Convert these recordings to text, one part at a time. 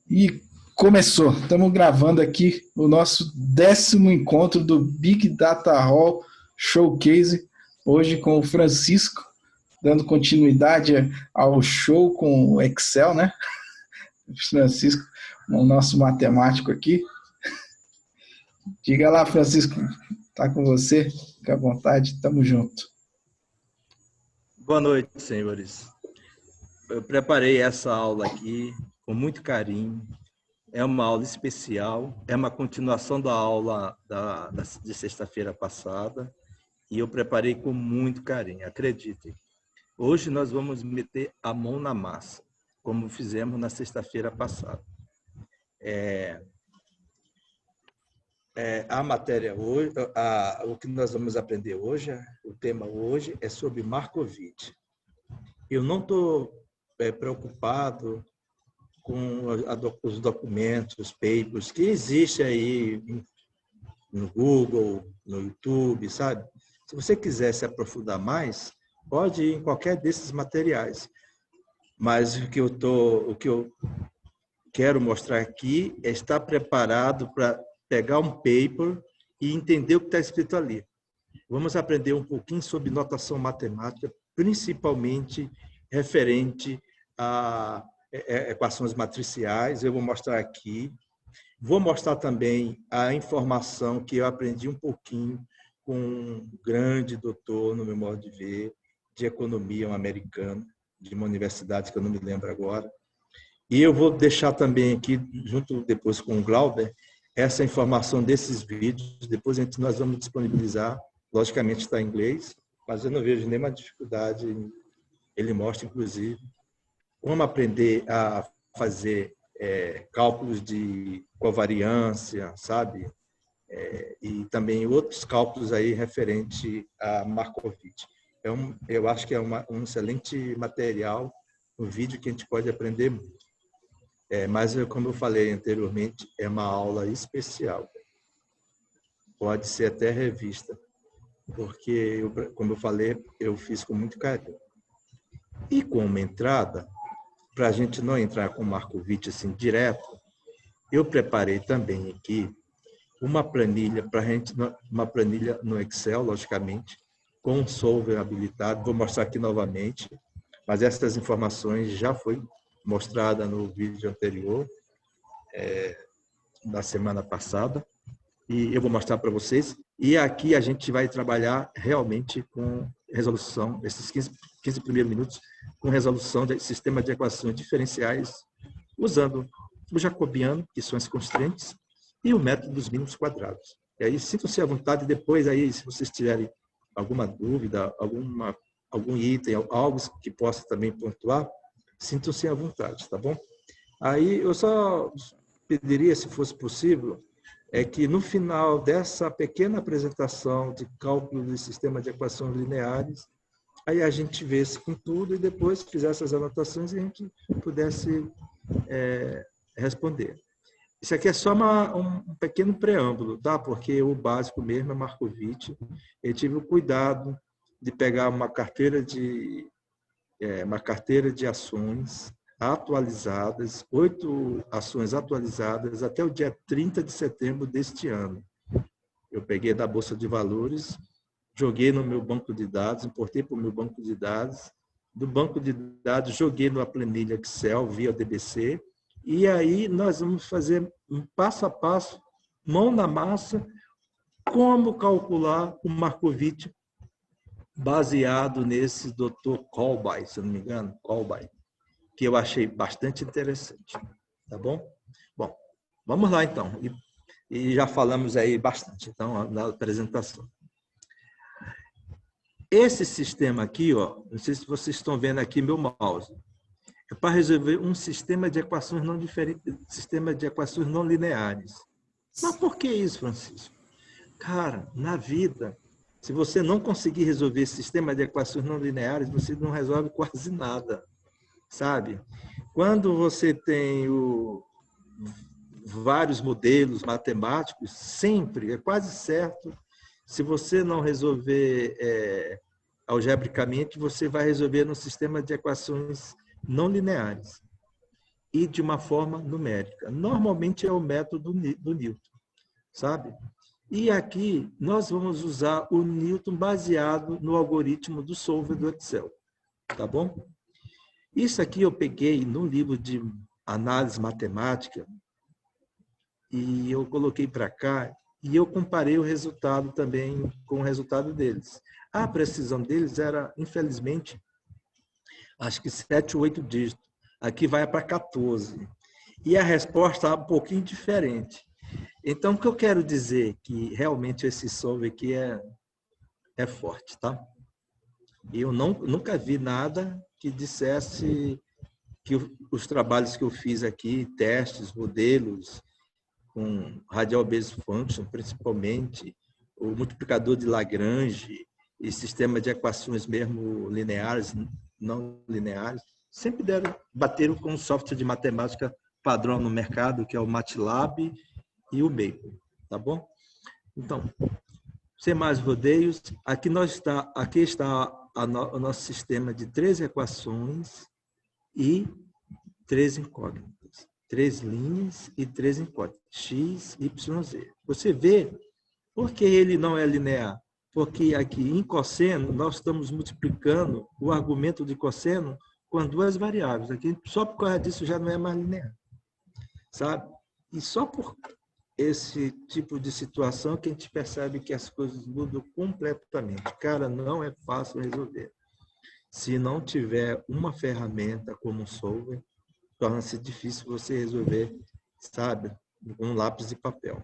E começou. Estamos gravando aqui o nosso 10º encontro do Big Data Hall Showcase, hoje com o Francisco, dando continuidade ao show com o Excel, né? Francisco, o nosso matemático aqui. Diga lá, Francisco, tá com você? Fique à vontade, tamo junto. Boa noite, senhores. Eu preparei essa aula aqui com muito carinho. É uma aula especial, é uma continuação da aula de sexta-feira passada e eu preparei com muito carinho, acreditem. Hoje nós vamos meter a mão na massa, como fizemos na sexta-feira passada. A matéria hoje, o que nós vamos aprender hoje, o tema hoje é sobre Markowitz. Eu não estou preocupado com os documentos, os papers que existem aí no Google, no YouTube, sabe? Se você quiser se aprofundar mais, pode ir em qualquer desses materiais. Mas o que eu quero mostrar aqui é estar preparado para pegar um paper e entender o que está escrito ali. Vamos aprender um pouquinho sobre notação matemática, principalmente referente a equações matriciais. Eu vou mostrar aqui. Vou mostrar também a informação que eu aprendi um pouquinho com um grande doutor, no meu modo de ver, de economia, um americano, de uma universidade que eu não me lembro agora. E eu vou deixar também aqui, junto depois com o Glauber, essa informação desses vídeos. Depois nós vamos disponibilizar. Logicamente está em inglês, mas eu não vejo nenhuma dificuldade. Ele mostra, inclusive, como aprender a fazer cálculos de covariância, sabe? E também outros cálculos aí referente a Markowitz. Eu acho que é um excelente material, um vídeo que a gente pode aprender muito. Mas, como eu falei anteriormente, é uma aula especial. Pode ser até revista, porque, como eu falei, eu fiz com muito carinho. E como entrada, para a gente não entrar com o Markowitz assim direto, eu preparei também aqui uma planilha para a gente, uma planilha no Excel, logicamente, com um solver habilitado. Vou mostrar aqui novamente, mas essas informações já foi mostrada no vídeo anterior, da semana passada, e eu vou mostrar para vocês. E aqui a gente vai trabalhar realmente com resolução, esses 15 primeiros minutos, com resolução de sistema de equações diferenciais, usando o jacobiano, que são as constantes, e o método dos mínimos quadrados. E aí, sintam-se à vontade, depois, aí, se vocês tiverem alguma dúvida, algum item, algo que possa também pontuar, sintam-se à vontade, tá bom? Aí, eu só pediria, se fosse possível, que no final dessa pequena apresentação de cálculo de sistema de equações lineares, aí a gente vesse com tudo e depois fizesse as anotações e a gente pudesse responder. Isso aqui é só um pequeno preâmbulo, tá? Porque o básico mesmo é Markowitz. Eu tive o cuidado de pegar uma carteira de ações atualizadas, 8 ações atualizadas até o dia 30 de setembro deste ano. Eu peguei da Bolsa de Valores, joguei no meu banco de dados, importei para o meu banco de dados, do banco de dados joguei numa planilha Excel via DBC, e aí nós vamos fazer um passo a passo, mão na massa, como calcular o Markowitz baseado nesse Dr. Kolbai, se não me engano, Kolbai, que eu achei bastante interessante, tá bom? Bom, vamos lá então, e já falamos aí bastante, então, na apresentação. Esse sistema aqui, ó, não sei se vocês estão vendo aqui meu mouse, é para resolver um sistema de equações não diferentes, sistema de equações não lineares. Mas por que isso, Francisco? Cara, na vida, se você não conseguir resolver esse sistema de equações não lineares, você não resolve quase nada, sabe? Quando você tem vários modelos matemáticos, sempre, é quase certo, se você não resolver algebricamente, você vai resolver no sistema de equações não lineares. e de uma forma numérica. Normalmente é o método do Newton, sabe? E aqui nós vamos usar o Newton baseado no algoritmo do Solver do Excel, tá bom? Isso aqui eu peguei no livro de análise matemática e eu coloquei para cá e eu comparei o resultado também com o resultado deles. A precisão deles era, infelizmente, acho que 7 ou 8 dígitos. Aqui vai para 14. E a resposta é um pouquinho diferente. Então, o que eu quero dizer que realmente esse solver aqui é forte, tá? Eu nunca vi nada que dissesse que os trabalhos que eu fiz aqui, testes, modelos, com radial base function, principalmente, o multiplicador de Lagrange e sistema de equações mesmo lineares, não lineares, sempre bateram com um software de matemática padrão no mercado, que é o MATLAB e o Maple, tá bom? Então, sem mais rodeios, aqui está o nosso sistema de 3 equações e 3 incógnitas. 3 linhas e 3 incógnitas, x, y, z. Você vê por que ele não é linear? Porque aqui em cosseno, nós estamos multiplicando o argumento de cosseno com 2 variáveis. Aqui, só por causa disso já não é mais linear, sabe? E só por esse tipo de situação que a gente percebe que as coisas mudam completamente. Cara, não é fácil resolver. Se não tiver uma ferramenta como o Solver, torna-se difícil você resolver, sabe, com um lápis e papel.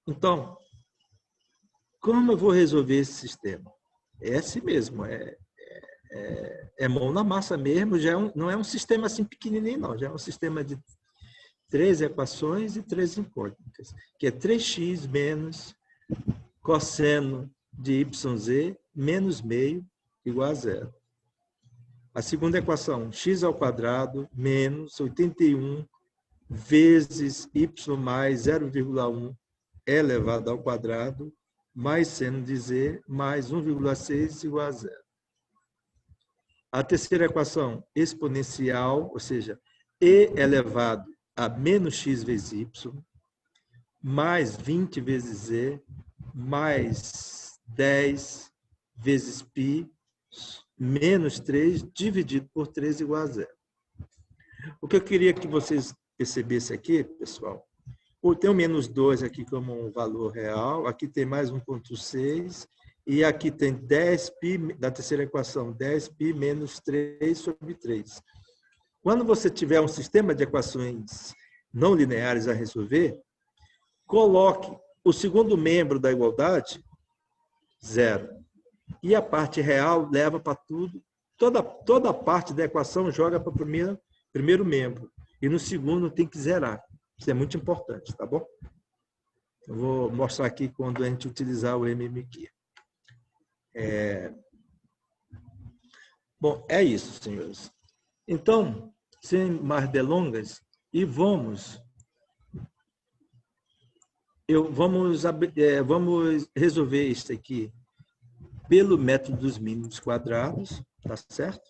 Então, como eu vou resolver esse sistema? É assim mesmo, é mão na massa mesmo, não é um sistema assim pequenininho, não. Já é um sistema de 3 equações e 3 incógnitas, que é 3x menos cosseno de yz menos meio igual a 0. A segunda equação, x ao quadrado menos 81 vezes y mais 0,1 elevado ao quadrado mais seno de z mais 1,6 igual a 0. A terceira equação, exponencial, ou seja, e elevado a menos x vezes y, mais 20 vezes z, mais 10 vezes π, menos 3 dividido por 3 igual a 0. O que eu queria que vocês percebessem aqui, pessoal, tem o menos 2 aqui como um valor real, aqui tem mais 1,6, e aqui tem 10π, da terceira equação, 10π menos 3 sobre 3. Quando você tiver um sistema de equações não lineares a resolver, coloque o segundo membro da igualdade, 0. E a parte real leva para tudo. Toda a parte da equação joga para o primeiro membro. E no segundo tem que zerar. Isso é muito importante, tá bom? Eu vou mostrar aqui quando a gente utilizar o MMQ. Bom, é isso, senhores. Então, sem mais delongas, vamos resolver isso aqui pelo método dos mínimos quadrados, tá certo?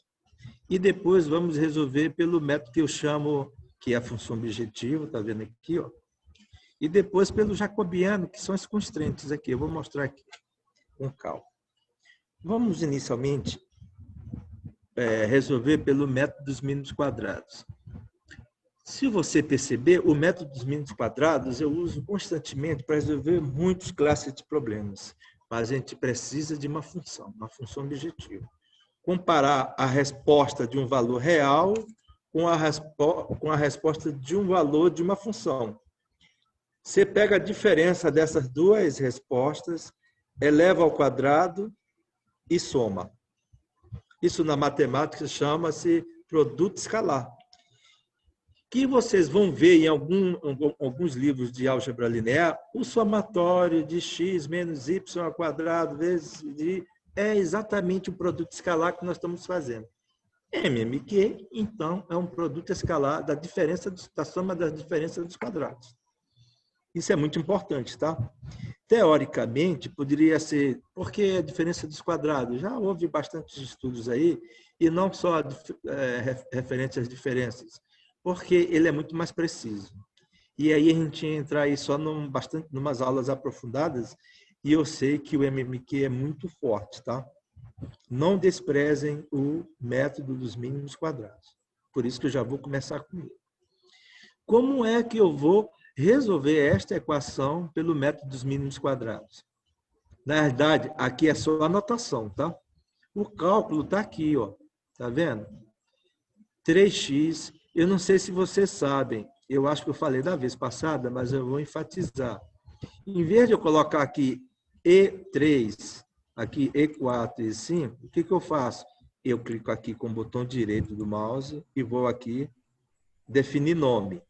E depois vamos resolver pelo método que eu chamo, que é a função objetiva, tá vendo aqui, ó? E depois pelo jacobiano, que são as constrantes aqui. Eu vou mostrar aqui com calma. Vamos inicialmente resolver pelo método dos mínimos quadrados. Se você perceber, o método dos mínimos quadrados eu uso constantemente para resolver muitas classes de problemas. Mas a gente precisa de uma função objetiva. Comparar a resposta de um valor real com a resposta de um valor de uma função. Você pega a diferença dessas duas respostas, eleva ao quadrado e soma. Isso na matemática chama-se produto escalar. Que vocês vão ver em alguns livros de álgebra linear, o somatório de x menos y ao quadrado vezes y é exatamente o produto escalar que nós estamos fazendo. MMQ, então, é um produto escalar da soma das diferenças dos quadrados. Isso é muito importante, tá? Teoricamente, poderia ser, porque a diferença dos quadrados? Já houve bastantes estudos aí, e não só referentes às diferenças, porque ele é muito mais preciso. E aí a gente entra aí só numas aulas aprofundadas, e eu sei que o MMQ é muito forte, tá? Não desprezem o método dos mínimos quadrados. Por isso que eu já vou começar com ele. Como é que eu vou resolver esta equação pelo método dos mínimos quadrados? Na verdade, aqui é só anotação, tá? O cálculo está aqui, ó. Tá vendo? 3x, eu não sei se vocês sabem, eu acho que eu falei da vez passada, mas eu vou enfatizar. Em vez de eu colocar aqui E3, aqui E4 e E5, o que eu faço? Eu clico aqui com o botão direito do mouse e vou aqui definir nome.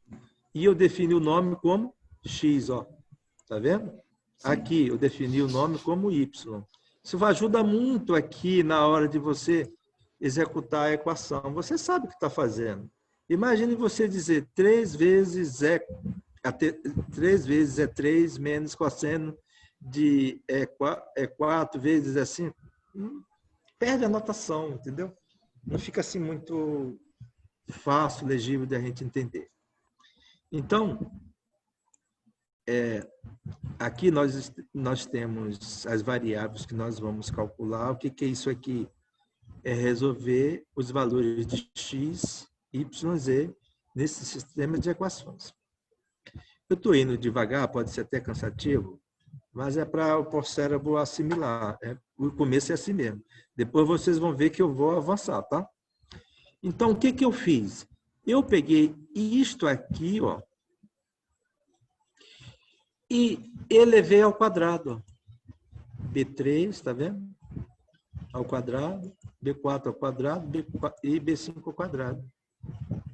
E eu defini o nome como X, ó. Tá vendo? Sim. Aqui eu defini o nome como Y. Isso ajuda muito aqui na hora de você executar a equação. Você sabe o que está fazendo. Imagine você dizer 3 vezes é 3 menos cosseno de é 4 vezes é 5. Perde a notação, entendeu? Não fica assim muito fácil, legível de a gente entender. Então, aqui nós temos as variáveis que nós vamos calcular. O que é isso aqui? É resolver os valores de x, y, z nesse sistema de equações. Eu estou indo devagar, pode ser até cansativo, mas é para o cérebro assimilar. O começo é assim mesmo. Depois vocês vão ver que eu vou avançar, tá? Então, o que eu fiz? Eu peguei isto aqui, ó, e elevei ao quadrado. B3, tá vendo? Ao quadrado, B4 ao quadrado e B5 ao quadrado.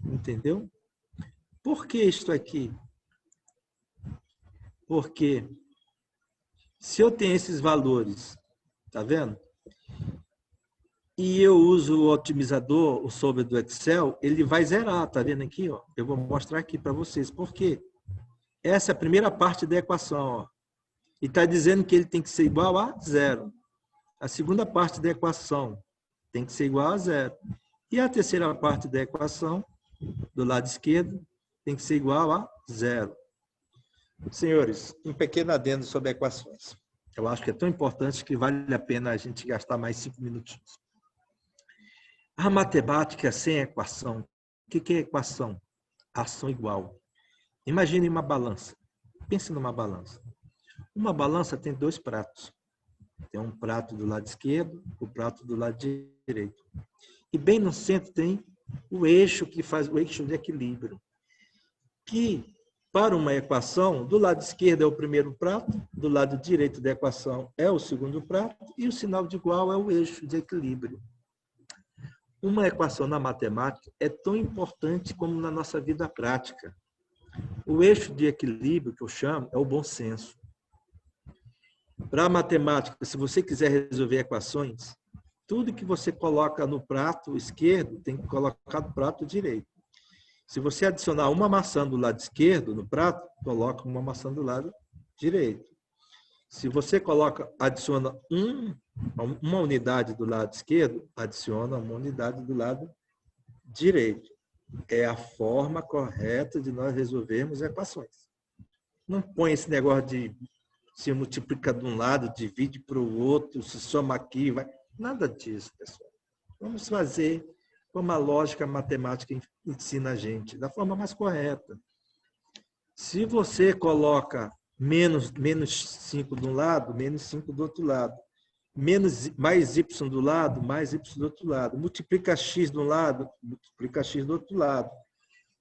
Entendeu? Por que isto aqui? Porque se eu tenho esses valores, tá vendo? E eu uso o otimizador, o solver do Excel, ele vai zerar, tá vendo aqui, ó? Eu vou mostrar aqui para vocês. Por quê? Essa é a primeira parte da equação, ó. E está dizendo que ele tem que ser igual a zero. A segunda parte da equação tem que ser igual a zero. E a terceira parte da equação, do lado esquerdo, tem que ser igual a zero. Senhores, um pequeno adendo sobre equações. Eu acho que é tão importante que vale a pena a gente gastar mais 5 minutinhos. A matemática sem equação. O que é equação? Ação igual. Imagine uma balança. Pense numa balança. Uma balança tem 2 pratos. Tem um prato do lado esquerdo, o prato do lado direito. E bem no centro tem o eixo que faz o eixo de equilíbrio. Que, para uma equação, do lado esquerdo é o primeiro prato, do lado direito da equação é o segundo prato, e o sinal de igual é o eixo de equilíbrio. Uma equação na matemática é tão importante como na nossa vida prática. O eixo de equilíbrio, que eu chamo, é o bom senso. Para a matemática, se você quiser resolver equações, tudo que você coloca no prato esquerdo tem que colocar no prato direito. Se você adicionar uma maçã do lado esquerdo no prato, coloca uma maçã do lado direito. Se você adiciona uma unidade do lado esquerdo, adiciona uma unidade do lado direito. É a forma correta de nós resolvermos equações. Não põe esse negócio de se multiplica de um lado, divide para o outro, se soma aqui, vai. Nada disso, pessoal. Vamos fazer como a lógica matemática ensina a gente, da forma mais correta. Se você coloca menos 5 de um lado, menos 5 do outro lado, mais y do lado, mais y do outro lado, multiplica x de um lado, multiplica x do outro lado.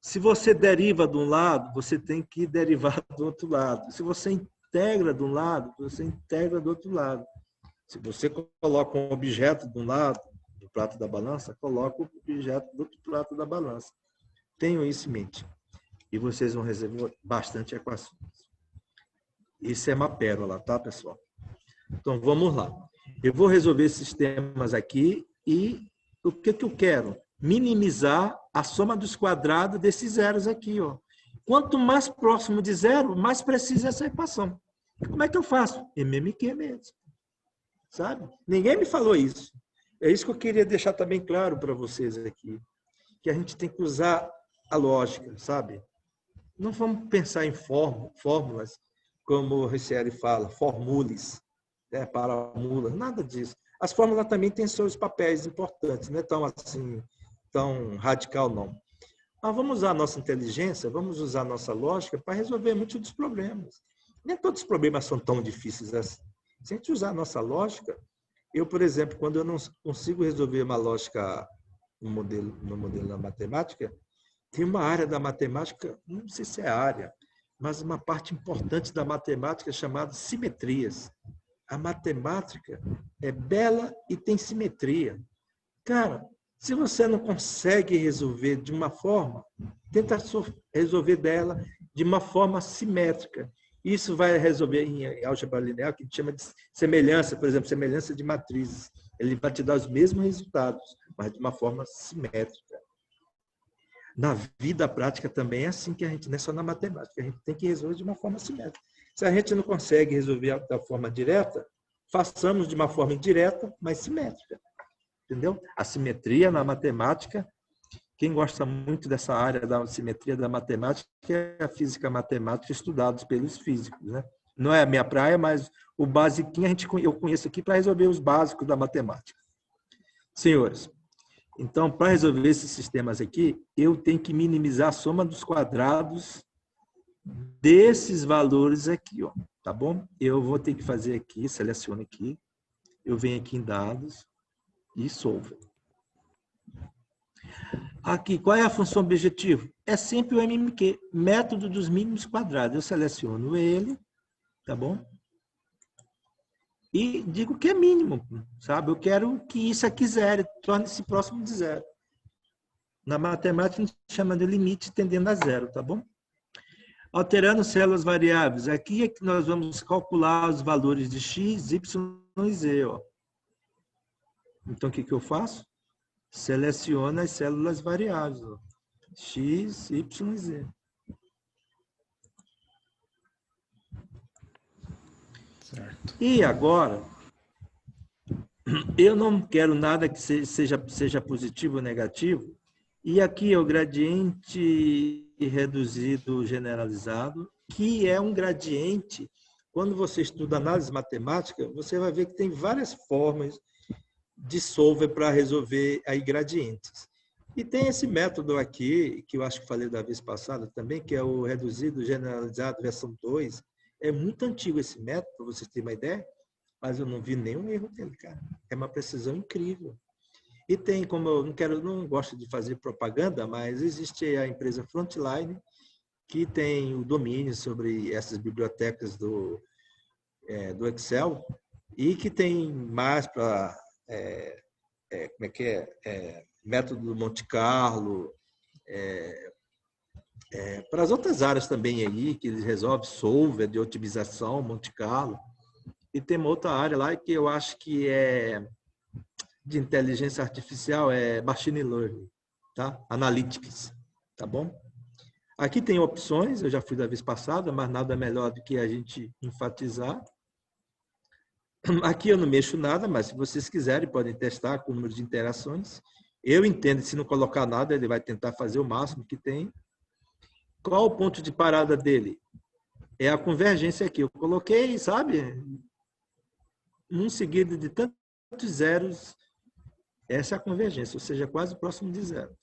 Se você deriva de um lado, você tem que derivar do outro lado. Se você integra de um lado, você integra do outro lado. Se você coloca um objeto de um lado do prato da balança, coloca o objeto do outro prato da balança. Tenham isso em mente. E vocês vão resolver bastante equações. Isso é uma pérola, tá, pessoal? Então, vamos lá. Eu vou resolver esses temas aqui e o que eu quero? Minimizar a soma dos quadrados desses zeros aqui, ó. Quanto mais próximo de zero, mais precisa essa equação. Como é que eu faço? MMQ mesmo. Sabe? Ninguém me falou isso. É isso que eu queria deixar também claro para vocês aqui. Que a gente tem que usar a lógica, sabe? Não vamos pensar em fórmulas, como o Riccieri fala, formules, né, para mulas, nada disso. As fórmulas também têm seus papéis importantes, não é tão assim, tão radical, não. Mas vamos usar a nossa inteligência, vamos usar a nossa lógica para resolver muitos dos problemas. Nem todos os problemas são tão difíceis assim. Se a gente usar a nossa lógica, eu, por exemplo, quando eu não consigo resolver uma lógica no modelo da matemática, tem uma área da matemática, não sei se é área, mas uma parte importante da matemática chamada simetrias. A matemática é bela e tem simetria. Cara, se você não consegue resolver de uma forma, tenta resolver dela de uma forma simétrica. Isso vai resolver em álgebra linear, que a gente chama de semelhança, por exemplo, semelhança de matrizes. Ele vai te dar os mesmos resultados, mas de uma forma simétrica. Na vida prática também é assim que a gente, não é só na matemática, a gente tem que resolver de uma forma simétrica. Se a gente não consegue resolver da forma direta, façamos de uma forma indireta, mas simétrica. Entendeu? A simetria na matemática, quem gosta muito dessa área da simetria da matemática é a física matemática, estudados pelos físicos, né? Não é a minha praia, mas o basiquinho eu conheço aqui para resolver os básicos da matemática. Senhores, então, para resolver esses sistemas aqui, eu tenho que minimizar a soma dos quadrados desses valores aqui, ó, tá bom? Eu vou ter que fazer aqui, seleciono aqui, eu venho aqui em dados e solver. Aqui, qual é a função objetivo? É sempre o MMQ, método dos mínimos quadrados. Eu seleciono ele, tá bom? E digo que é mínimo, sabe? Eu quero que isso aqui zero, torne-se próximo de zero. Na matemática, a gente chama de limite tendendo a zero, tá bom? Alterando células variáveis. Aqui é que nós vamos calcular os valores de x, y e z, ó. Então, o que eu faço? Seleciono as células variáveis, ó. X, Y e Z. Certo. E agora, eu não quero nada que seja positivo ou negativo. E aqui é o gradiente reduzido generalizado, que é um gradiente. Quando você estuda análise matemática, você vai ver que tem várias formas de solver para resolver aí gradientes. E tem esse método aqui, que eu acho que falei da vez passada também, que é o reduzido generalizado versão 2. É muito antigo esse método, para vocês terem uma ideia, mas eu não vi nenhum erro dele, cara. É uma precisão incrível. E tem, como eu não gosto de fazer propaganda, mas existe a empresa Frontline, que tem o domínio sobre essas bibliotecas do Excel, e que tem mais para método do Monte Carlo, para as outras áreas também aí, que eles resolvem solver de otimização, Monte Carlo. E tem uma outra área lá que eu acho que é de inteligência artificial, é machine learning, tá? Analytics, tá bom? Aqui tem opções, eu já fui da vez passada, mas nada melhor do que a gente enfatizar. Aqui eu não mexo nada, mas se vocês quiserem, podem testar com o número de interações. Eu entendo que se não colocar nada, ele vai tentar fazer o máximo que tem. Qual o ponto de parada dele? É a convergência aqui. Eu coloquei, sabe? Um seguido de tantos zeros. Essa é a convergência, ou seja, quase próximo de zero.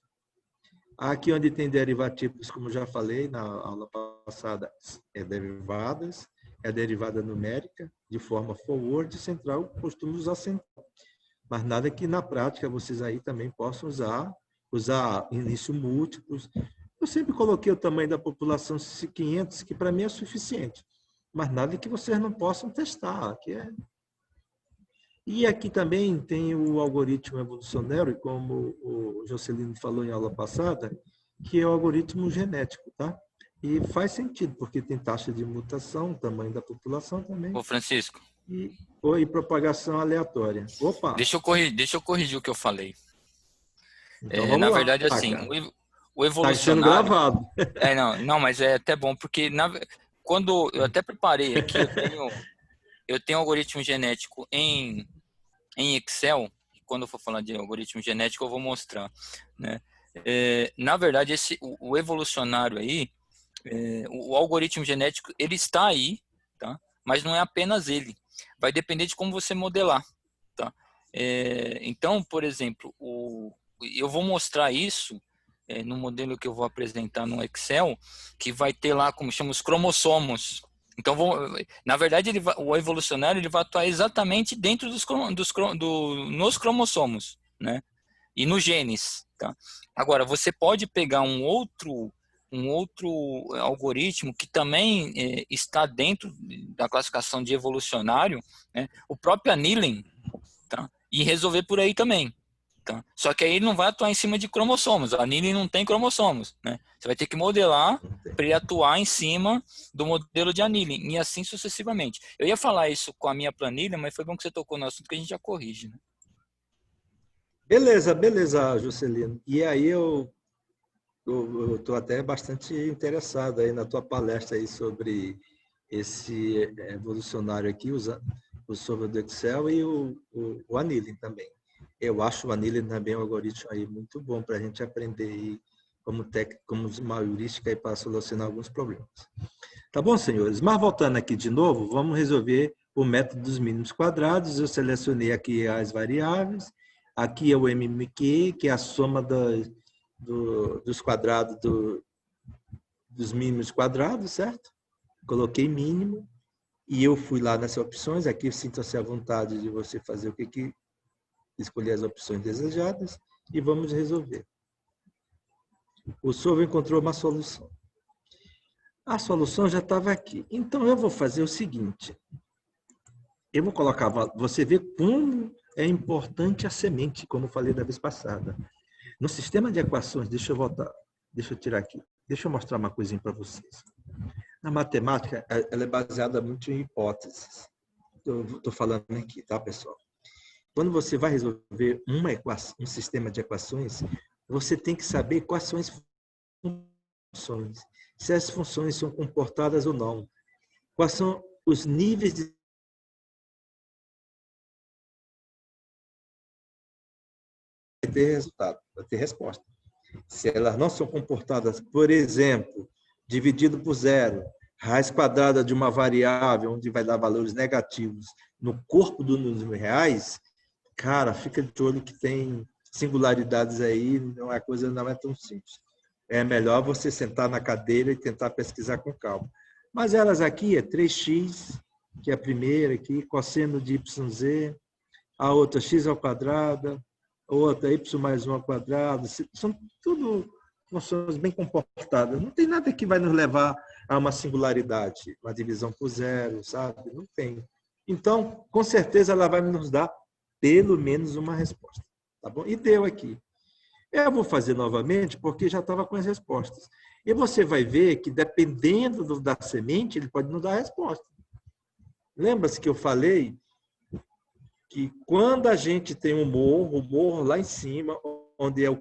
Aqui onde tem derivativos, como já falei na aula passada, é derivadas, é derivada numérica, de forma forward e central, costumo usar central. Mas nada que na prática vocês aí também possam usar início múltiplos. Eu sempre coloquei o tamanho da população 500, que para mim é suficiente. Mas nada que vocês não possam testar. E aqui também tem o algoritmo evolucionário, como o Jocelino falou em aula passada, que é o algoritmo genético, tá? E faz sentido, porque tem taxa de mutação, tamanho da população também. Ô, Francisco. E propagação aleatória. Opa! Deixa eu corrigir o que eu falei. Então vamos Na lá, verdade, assim, cara. o Tá sendo evolucionário... gravado. Não, mas é até bom, porque quando eu até preparei aqui, eu tenho algoritmo genético em Excel. Quando eu for falar de algoritmo genético, eu vou mostrar, né? Na verdade, o evolucionário aí, o algoritmo genético, ele está aí, tá? Mas não é apenas ele. Vai depender de como você modelar, tá? Então, por exemplo, eu vou mostrar isso no modelo que eu vou apresentar no Excel, que vai ter lá, como chama, os cromossomos. Então, na verdade, o evolucionário ele vai atuar exatamente dentro nos cromossomos, né? E nos genes, tá? Agora, você pode pegar um outro algoritmo que também está dentro da classificação de evolucionário, né? O próprio annealing, tá? E resolver por aí também. Tá? Só que aí ele não vai atuar em cima de cromossomos. A annealing não tem cromossomos, né? Você vai ter que modelar para ele atuar em cima do modelo de annealing e assim sucessivamente. Eu ia falar isso com a minha planilha, mas foi bom que você tocou no assunto que a gente já corrige, né? Beleza, beleza, Juscelino. E aí eu estou até bastante interessado aí na tua palestra aí sobre esse evolucionário aqui, o sobre do Excel e o annealing também. Eu acho o annealing também um algoritmo aí muito bom para a gente aprender aí como uma heurística aí para solucionar alguns problemas. Tá bom, senhores? Mas voltando aqui de novo, vamos resolver o método dos mínimos quadrados. Eu selecionei aqui as variáveis. Aqui é o MMQ, que é a soma dos quadrados dos mínimos quadrados, certo? Coloquei mínimo e eu fui lá nessas opções. Aqui sinta-se à vontade de você fazer o que escolher as opções desejadas e vamos resolver. O solver encontrou uma solução. A solução já estava aqui. Então eu vou fazer o seguinte. Eu vou colocar, você vê como é importante a semente, como eu falei da vez passada. No sistema de equações, deixa eu voltar, deixa eu tirar aqui, deixa eu mostrar uma coisinha para vocês. Na matemática, ela é baseada muito em hipóteses. Estou falando aqui, tá, pessoal? Quando você vai resolver um sistema de equações, você tem que saber quais são as funções, se as funções são comportadas ou não, quais são os níveis de ter resultado, vai ter resposta. Se elas não são comportadas, por exemplo, dividido por zero, raiz quadrada de uma variável onde vai dar valores negativos no corpo dos números reais, cara, fica de olho que tem singularidades aí, a coisa não é tão simples. É melhor você sentar na cadeira e tentar pesquisar com calma. Mas elas aqui é 3x, que é a primeira aqui, cosseno de yz, a outra x ao quadrado, outra y mais 1 ao quadrado, são tudo funções bem comportadas. Não tem nada que vai nos levar a uma singularidade, uma divisão por zero, sabe? Não tem. Então, com certeza, ela vai nos dar pelo menos uma resposta. Tá bom? E deu aqui. Eu vou fazer novamente, porque já estava com as respostas. E você vai ver que, dependendo da semente, ele pode nos dar a resposta. Lembra-se que eu falei que quando a gente tem o morro lá em cima, onde é o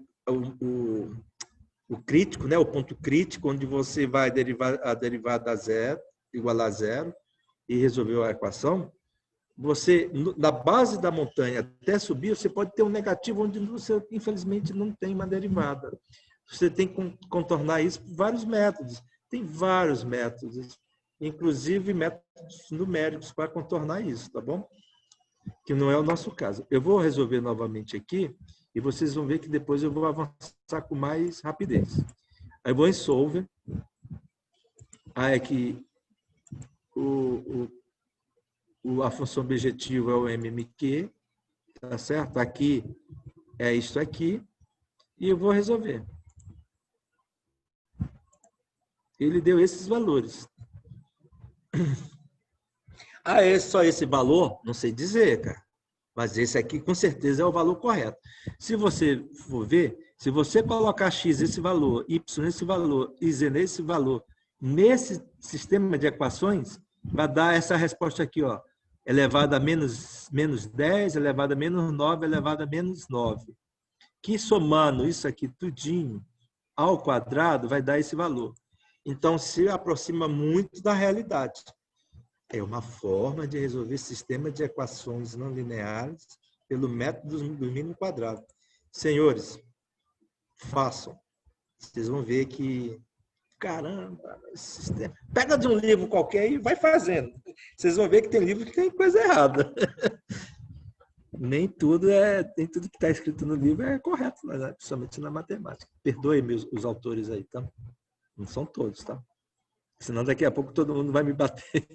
crítico, né? O ponto crítico, onde você vai derivar a derivada a zero, igual a zero, e resolver a equação, você, na base da montanha até subir, você pode ter um negativo onde você, infelizmente, não tem uma derivada. Você tem que contornar isso por vários métodos. Tem vários métodos, inclusive métodos numéricos para contornar isso, tá bom? Que não é o nosso caso. Eu vou resolver novamente aqui e vocês vão ver que depois eu vou avançar com mais rapidez. Aí eu vou em Solver. Aí aqui a função objetiva é o MMQ, tá certo? Aqui é isso aqui e eu vou resolver. Ele deu esses valores. Ah, é só esse valor? Não sei dizer, cara. Mas esse aqui, com certeza, é o valor correto. Se você for ver, se você colocar x esse valor, y esse valor e z nesse valor, nesse sistema de equações, vai dar essa resposta aqui, ó. Elevado a menos 10, elevado a menos 9, elevado a menos 9. Que somando isso aqui tudinho ao quadrado, vai dar esse valor. Então, se aproxima muito da realidade. É uma forma de resolver sistema de equações não lineares pelo método do mínimo quadrado. Senhores, Façam. Vocês vão ver que, caramba, esse sistema... Pega de um livro qualquer e vai fazendo. Vocês vão ver que tem livro que tem coisa errada. Nem tudo que está escrito no livro é correto, né? Principalmente na matemática. Perdoe os autores aí, tá? Não são todos, tá? Senão daqui a pouco todo mundo vai me bater.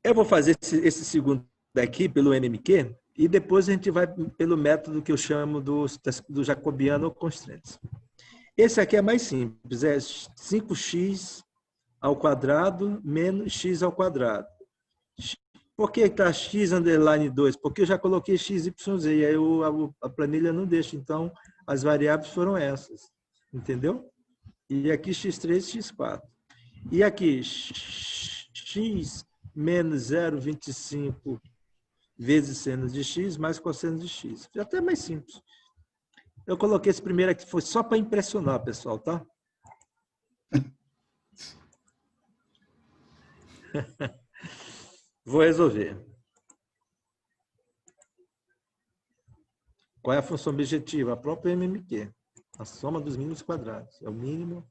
Eu vou fazer esse segundo daqui pelo MMQ e depois a gente vai pelo método que eu chamo do Jacobiano Constraints. Esse aqui é mais simples, é 5x ao quadrado menos x ao quadrado. Por que está x underline 2? Porque eu já coloquei x, y, z, e aí a planilha não deixa. Então, as variáveis foram essas. Entendeu? E aqui x3, x4. E aqui x menos 0,25 vezes seno de x mais cosseno de x. Já até mais simples. Eu coloquei esse primeiro aqui, foi só para impressionar, pessoal, tá? Vou resolver. Qual é a função objetiva? A própria MMQ. A soma dos mínimos quadrados. É o mínimo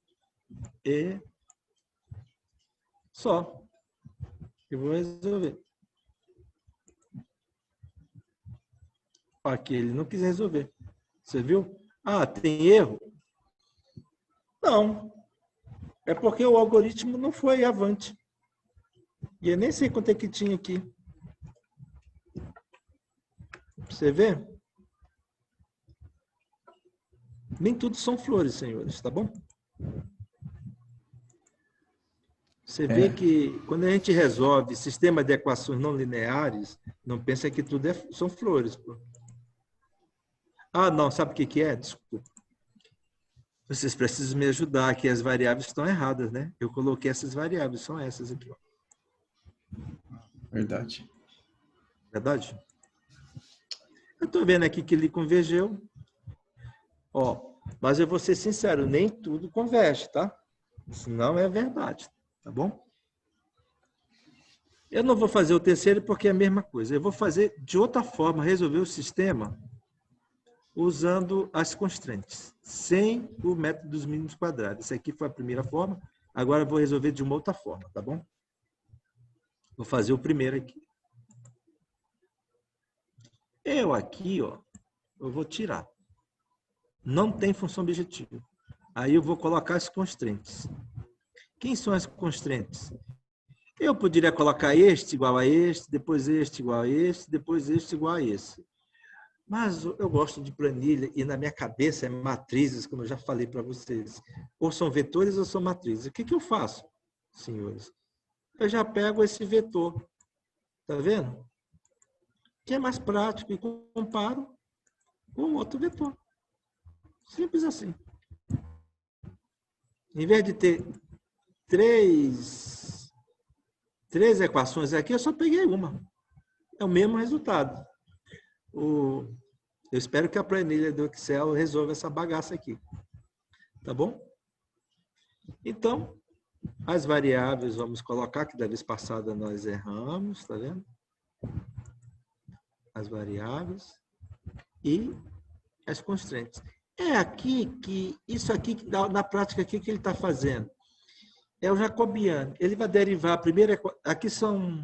e só. Eu vou resolver. Aqui ele não quis resolver. Você viu? Ah, tem erro? Não. É porque o algoritmo não foi avante. E eu nem sei quanto é que tinha aqui. Você vê? Nem tudo são flores, senhores, tá bom? Você vê que quando a gente resolve sistema de equações não lineares, não pensa que tudo são flores. Pô. Ah, não, sabe o que é? Desculpa. Vocês precisam me ajudar, que as variáveis estão erradas, né? Eu coloquei essas variáveis, são essas aqui. Ó. Verdade. Verdade? Eu estou vendo aqui que ele convergeu. Ó, mas eu vou ser sincero, nem tudo converge, tá? Isso não é verdade, tá bom? Eu não vou fazer o terceiro porque é a mesma coisa. Eu vou fazer de outra forma, resolver o sistema usando as constantes, sem o método dos mínimos quadrados. Essa aqui foi a primeira forma, agora eu vou resolver de uma outra forma, tá bom? Vou fazer o primeiro aqui. Eu aqui, ó, eu vou tirar. Não tem função objetiva. Aí eu vou colocar as constantes. Quem são as constantes? Eu poderia colocar este igual a este, depois este igual a este, depois este igual a esse. Mas eu gosto de planilha e na minha cabeça é matrizes, como eu já falei para vocês. Ou são vetores ou são matrizes. O que eu faço, senhores? Eu já pego esse vetor. Tá vendo? Que é mais prático e comparo com outro vetor. Simples assim. Em vez de ter três equações aqui, eu só peguei uma. É o mesmo resultado. Eu espero que a planilha do Excel resolva essa bagaça aqui. Tá bom? Então, as variáveis vamos colocar, que da vez passada nós erramos, tá vendo? As variáveis e as constantes. É aqui que, isso aqui, na prática, aqui que ele está fazendo. É o jacobiano. Ele vai derivar a primeira... Aqui são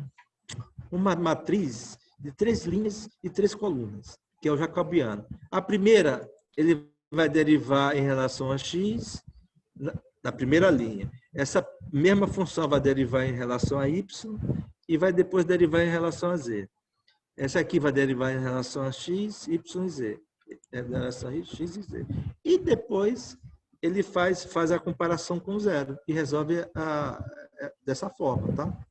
uma matriz de 3 linhas e 3 colunas, que é o jacobiano. A primeira, ele vai derivar em relação a x, na primeira linha. Essa mesma função vai derivar em relação a y e vai depois derivar em relação a z. Essa aqui vai derivar em relação a x, y e z. Em relação a x e z. E depois ele faz a comparação com zero e resolve dessa forma, tá?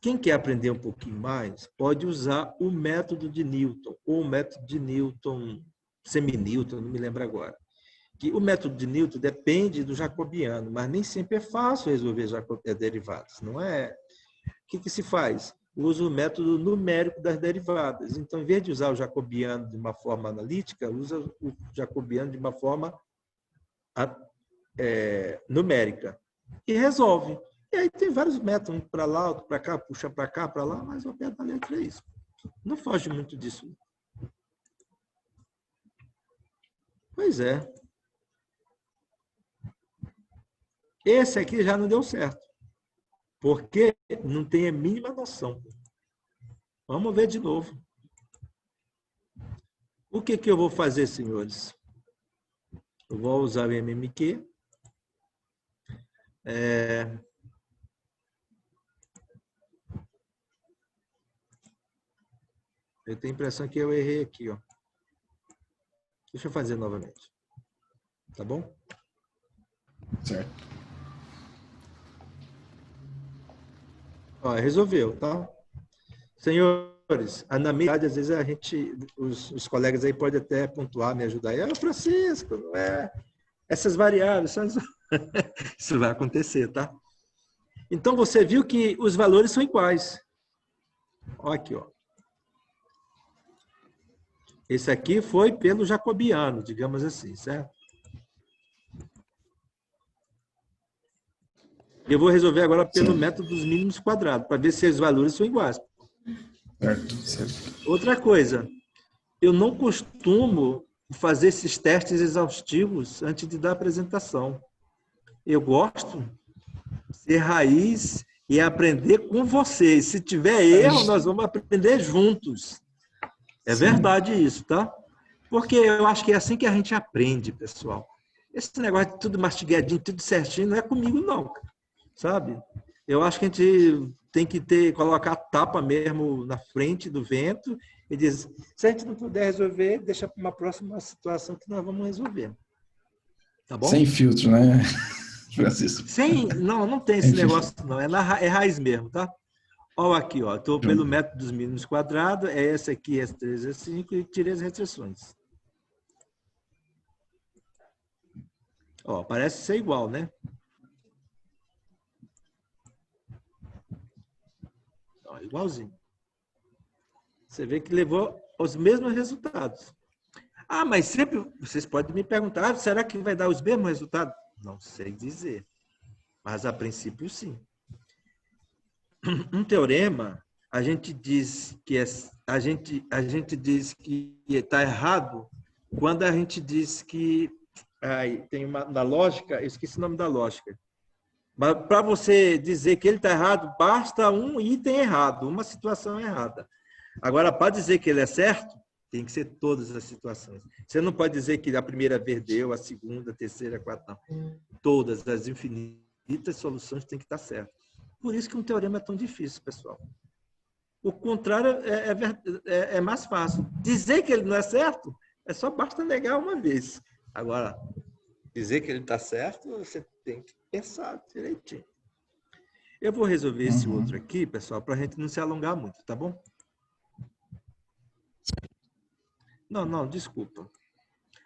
Quem quer aprender um pouquinho mais, pode usar o método de Newton, ou o método de Newton, semi-Newton, não me lembro agora. Que o método de Newton depende do jacobiano, mas nem sempre é fácil resolver derivadas, não é? O que se faz? Usa o método numérico das derivadas. Então, em vez de usar o jacobiano de uma forma analítica, usa o jacobiano de uma forma numérica. E resolve. E aí tem vários métodos, um para lá, outro para cá, puxa para cá, para lá, mas o pé da letra é isso. Não foge muito disso. Pois é. Esse aqui já não deu certo, porque não tem a mínima noção. Vamos ver de novo. O que eu vou fazer, senhores? Eu vou usar o MMQ. Eu tenho a impressão que eu errei aqui, ó. Deixa eu fazer novamente. Tá bom? Certo. Ó, resolveu, tá? Senhores, na verdade, às vezes os colegas aí podem até pontuar, me ajudar. Aí, Francisco, não é? Essas variáveis, isso vai acontecer, tá? Então, você viu que os valores são iguais. Ó aqui, ó. Esse aqui foi pelo jacobiano, digamos assim, certo? Eu vou resolver agora pelo método dos mínimos quadrados, para ver se os valores são iguais. Certo. Outra coisa, eu não costumo fazer esses testes exaustivos antes de dar a apresentação. Eu gosto de ser raiz e aprender com vocês. Se tiver erro, nós vamos aprender juntos. É verdade isso, tá? Porque eu acho que é assim que a gente aprende, pessoal. Esse negócio de tudo mastigadinho, tudo certinho, não é comigo, não. Sabe? Eu acho que a gente tem que colocar a tapa mesmo na frente do vento e dizer, se a gente não puder resolver, deixa para uma próxima situação que nós vamos resolver. Tá bom? Sem filtro, né, Francisco? Não tem esse negócio, não. É raiz mesmo, tá? Olha aqui, ó. Estou pelo método dos mínimos quadrados, é esse aqui, S3, S5, e tirei as restrições. Ó, parece ser igual, né? Ó, igualzinho. Você vê que levou os mesmos resultados. Ah, mas sempre vocês podem me perguntar, será que vai dar os mesmos resultados? Não sei dizer, mas a princípio sim. Um teorema, a gente diz que está errado quando a gente diz que tem na lógica, eu esqueci o nome da lógica. Mas para você dizer que ele está errado, basta um item errado, uma situação errada. Agora, para dizer que ele é certo, tem que ser todas as situações. Você não pode dizer que a primeira vez deu, a segunda, a terceira, a quarta, não. Todas as infinitas soluções têm que estar certas. Por isso que um teorema é tão difícil, pessoal. O contrário é mais fácil. Dizer que ele não é certo, só basta negar uma vez. Agora, dizer que ele está certo, você tem que pensar direitinho. Eu vou resolver esse outro aqui, pessoal, para a gente não se alongar muito, tá bom? Não, desculpa.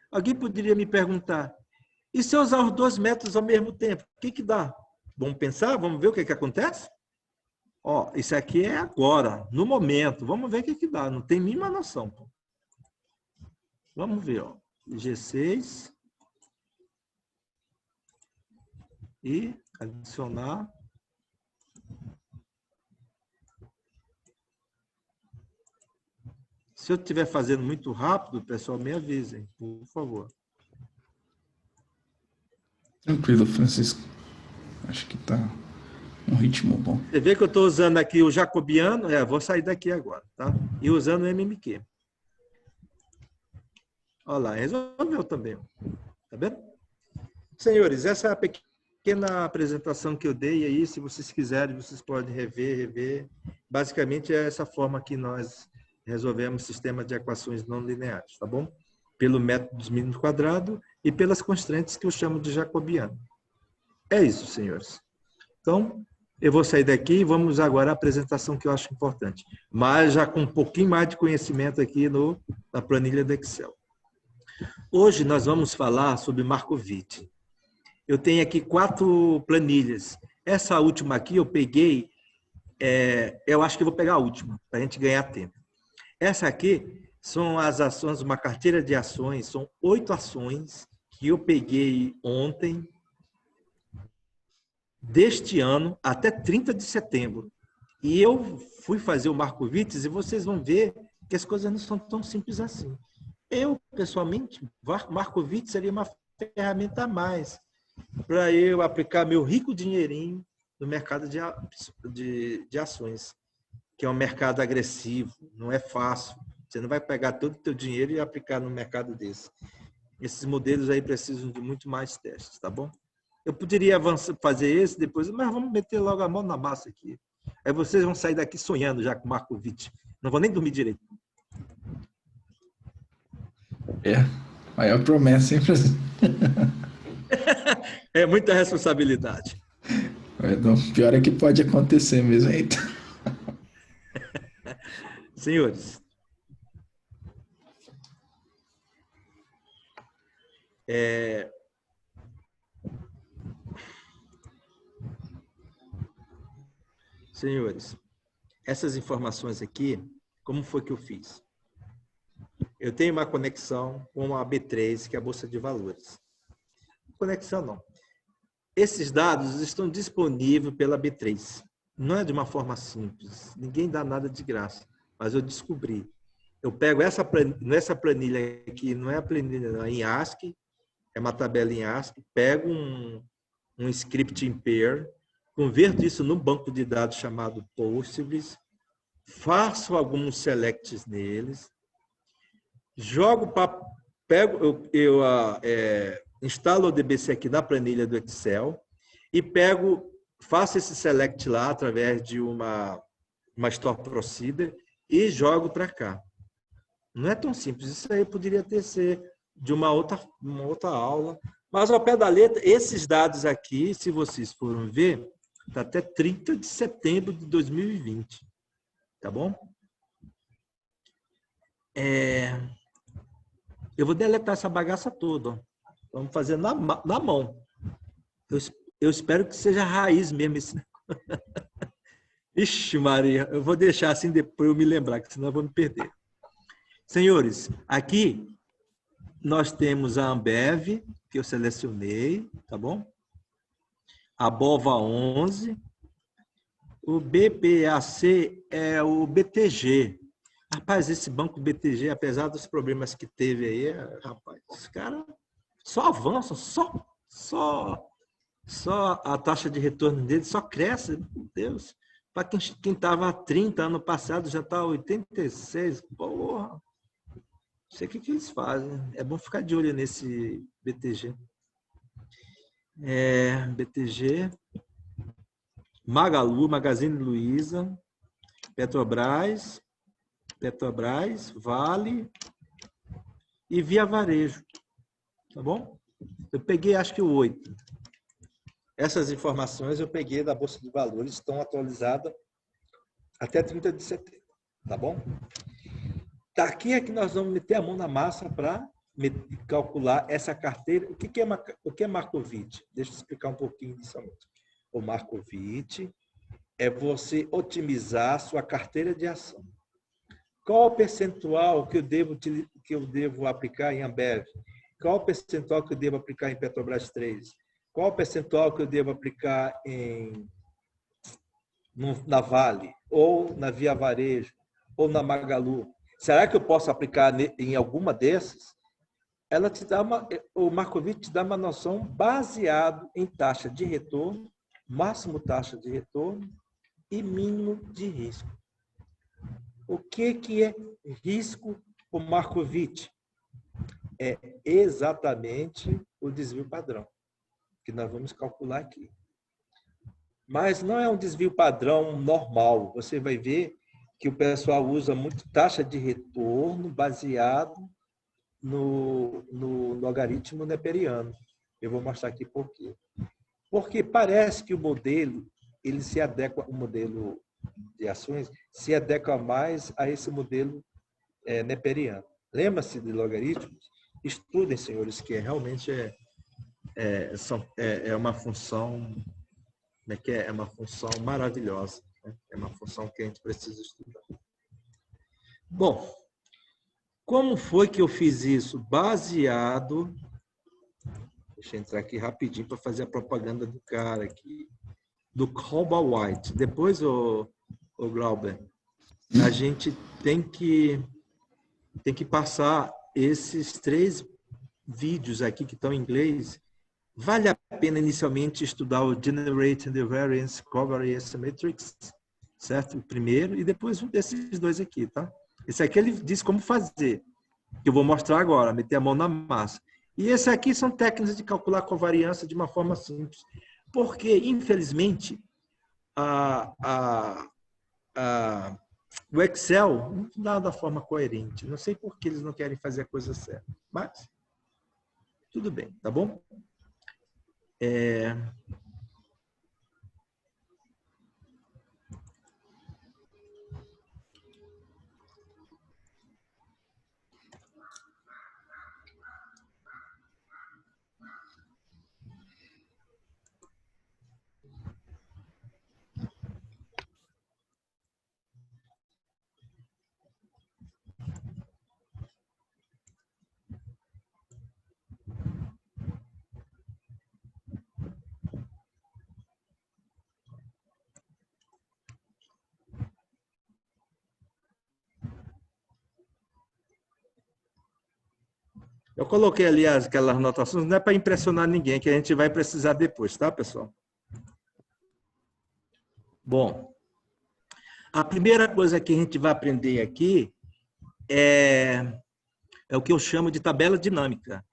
Alguém poderia me perguntar, e se eu usar os dois métodos ao mesmo tempo, o que dá? Vamos pensar? Vamos ver o que acontece? Ó, isso aqui é agora, no momento. Vamos ver o que dá. Não tem mínima noção. Pô. Vamos ver, ó. G6 e adicionar. Se eu estiver fazendo muito rápido, pessoal, me avisem, por favor. Tranquilo, Francisco. Acho que está um ritmo bom. Você vê que eu estou usando aqui o jacobiano, vou sair daqui agora, tá? E usando o MMQ. Olha lá, resolveu também. Tá vendo? Senhores, essa é a pequena apresentação que eu dei aí. Se vocês quiserem, vocês podem rever. Basicamente, é essa forma que nós resolvemos sistema de equações não lineares, tá bom? Pelo método dos mínimos quadrados e pelas constantes que eu chamo de jacobiano. É isso, senhores. Então, eu vou sair daqui e vamos agora à apresentação que eu acho importante. Mas já com um pouquinho mais de conhecimento aqui na planilha do Excel. Hoje nós vamos falar sobre Markowitz. Eu tenho aqui 4 planilhas. Essa última aqui eu peguei, eu acho que eu vou pegar a última, para a gente ganhar tempo. Essa aqui são as ações, uma carteira de ações, são 8 ações que eu peguei ontem, deste ano até 30 de setembro. E eu fui fazer o Markowitz e vocês vão ver que as coisas não são tão simples assim. Eu, pessoalmente, Markovic seria uma ferramenta a mais para eu aplicar meu rico dinheirinho no mercado de ações, que é um mercado agressivo, não é fácil. Você não vai pegar todo o teu dinheiro e aplicar no mercado desse. Esses modelos aí precisam de muito mais testes, tá bom? Eu poderia fazer esse depois, mas vamos meter logo a mão na massa aqui. Aí vocês vão sair daqui sonhando já com o Markovic. Não vou nem dormir direito. Maior promessa sempre assim. É muita responsabilidade. O pior é que pode acontecer mesmo. Eita. Senhores, essas informações aqui, como foi que eu fiz? Eu tenho uma conexão com a B3, que é a Bolsa de Valores. Conexão não. Esses dados estão disponíveis pela B3. Não é de uma forma simples. Ninguém dá nada de graça. Mas eu descobri. Eu pego essa planilha aqui, não é a planilha em ASCII, é uma tabela em ASCII, pego um script em Perl, converto isso num banco de dados chamado Postgres, faço alguns selects neles, instalo o DBC aqui na planilha do Excel e faço esse select lá através de uma store procedure e jogo para cá. Não é tão simples. Isso aí poderia ser de uma outra aula. Mas, ao pé da letra, esses dados aqui, se vocês forem ver, está até 30 de setembro de 2020. Tá bom? Eu vou deletar essa bagaça toda. Ó. Vamos fazer na mão. Eu espero que seja raiz mesmo. Ixi, Maria, eu vou deixar assim depois eu me lembrar, que senão eu vou me perder. Senhores, aqui nós temos a Ambev, que eu selecionei, tá bom? A Bova 11. O BPAC é o BTG. Rapaz, esse banco BTG, apesar dos problemas que teve aí, rapaz, os caras só avançam, só a taxa de retorno deles só cresce, meu Deus. Para quem estava a 30 ano passado, já está a 86, porra. Não sei o que eles fazem. É bom ficar de olho nesse BTG. BTG, Magalu, Magazine Luiza, Petrobras, Vale e Via Varejo. Tá bom? Eu peguei, acho que o 8. Essas informações eu peguei da Bolsa de Valores, estão atualizadas até 30 de setembro. Tá bom? Daqui é que nós vamos meter a mão na massa para calcular essa carteira. O que é Markovic? Deixa eu explicar um pouquinho inicialmente. O Markovic é você otimizar a sua carteira de ação. Qual o percentual que eu devo aplicar em Ambev? Qual o percentual que eu devo aplicar em Petrobras 3? Qual o percentual que eu devo aplicar na Vale? Ou na Via Varejo? Ou na Magalu? Será que eu posso aplicar em alguma dessas? O Markovic te dá uma noção baseado em taxa de retorno, máximo taxa de retorno e mínimo de risco. O que é risco para o Markovic? É exatamente o desvio padrão, que nós vamos calcular aqui. Mas não é um desvio padrão normal. Você vai ver que o pessoal usa muito taxa de retorno baseado no logaritmo neperiano. Eu vou mostrar aqui por quê. Porque parece que o modelo, ele se adequa, o modelo de ações se adequa mais a esse modelo neperiano. Lembra-se de logaritmos? Estudem, senhores, que realmente é uma função, é uma função maravilhosa. É uma função que a gente precisa estudar. Bom, como foi que eu fiz isso? Baseado... Deixa eu entrar aqui rapidinho para fazer a propaganda do cara aqui. Do Cobalt White. Depois, o Glauber, a gente tem que passar esses 3 vídeos aqui que estão em inglês, vale a pena inicialmente estudar o Generating the Variance Covariance Matrix, certo? O primeiro, e depois um desses 2 aqui, tá? Esse aqui ele diz como fazer, que eu vou mostrar agora, meter a mão na massa. E esse aqui são técnicas de calcular covariância de uma forma simples, porque, infelizmente, o Excel não dá da forma coerente. Não sei por que eles não querem fazer a coisa certa, mas tudo bem, tá bom? Eu coloquei ali aquelas anotações, não é para impressionar ninguém, que a gente vai precisar depois, tá, pessoal? Bom, a primeira coisa que a gente vai aprender aqui é o que eu chamo de tabela dinâmica.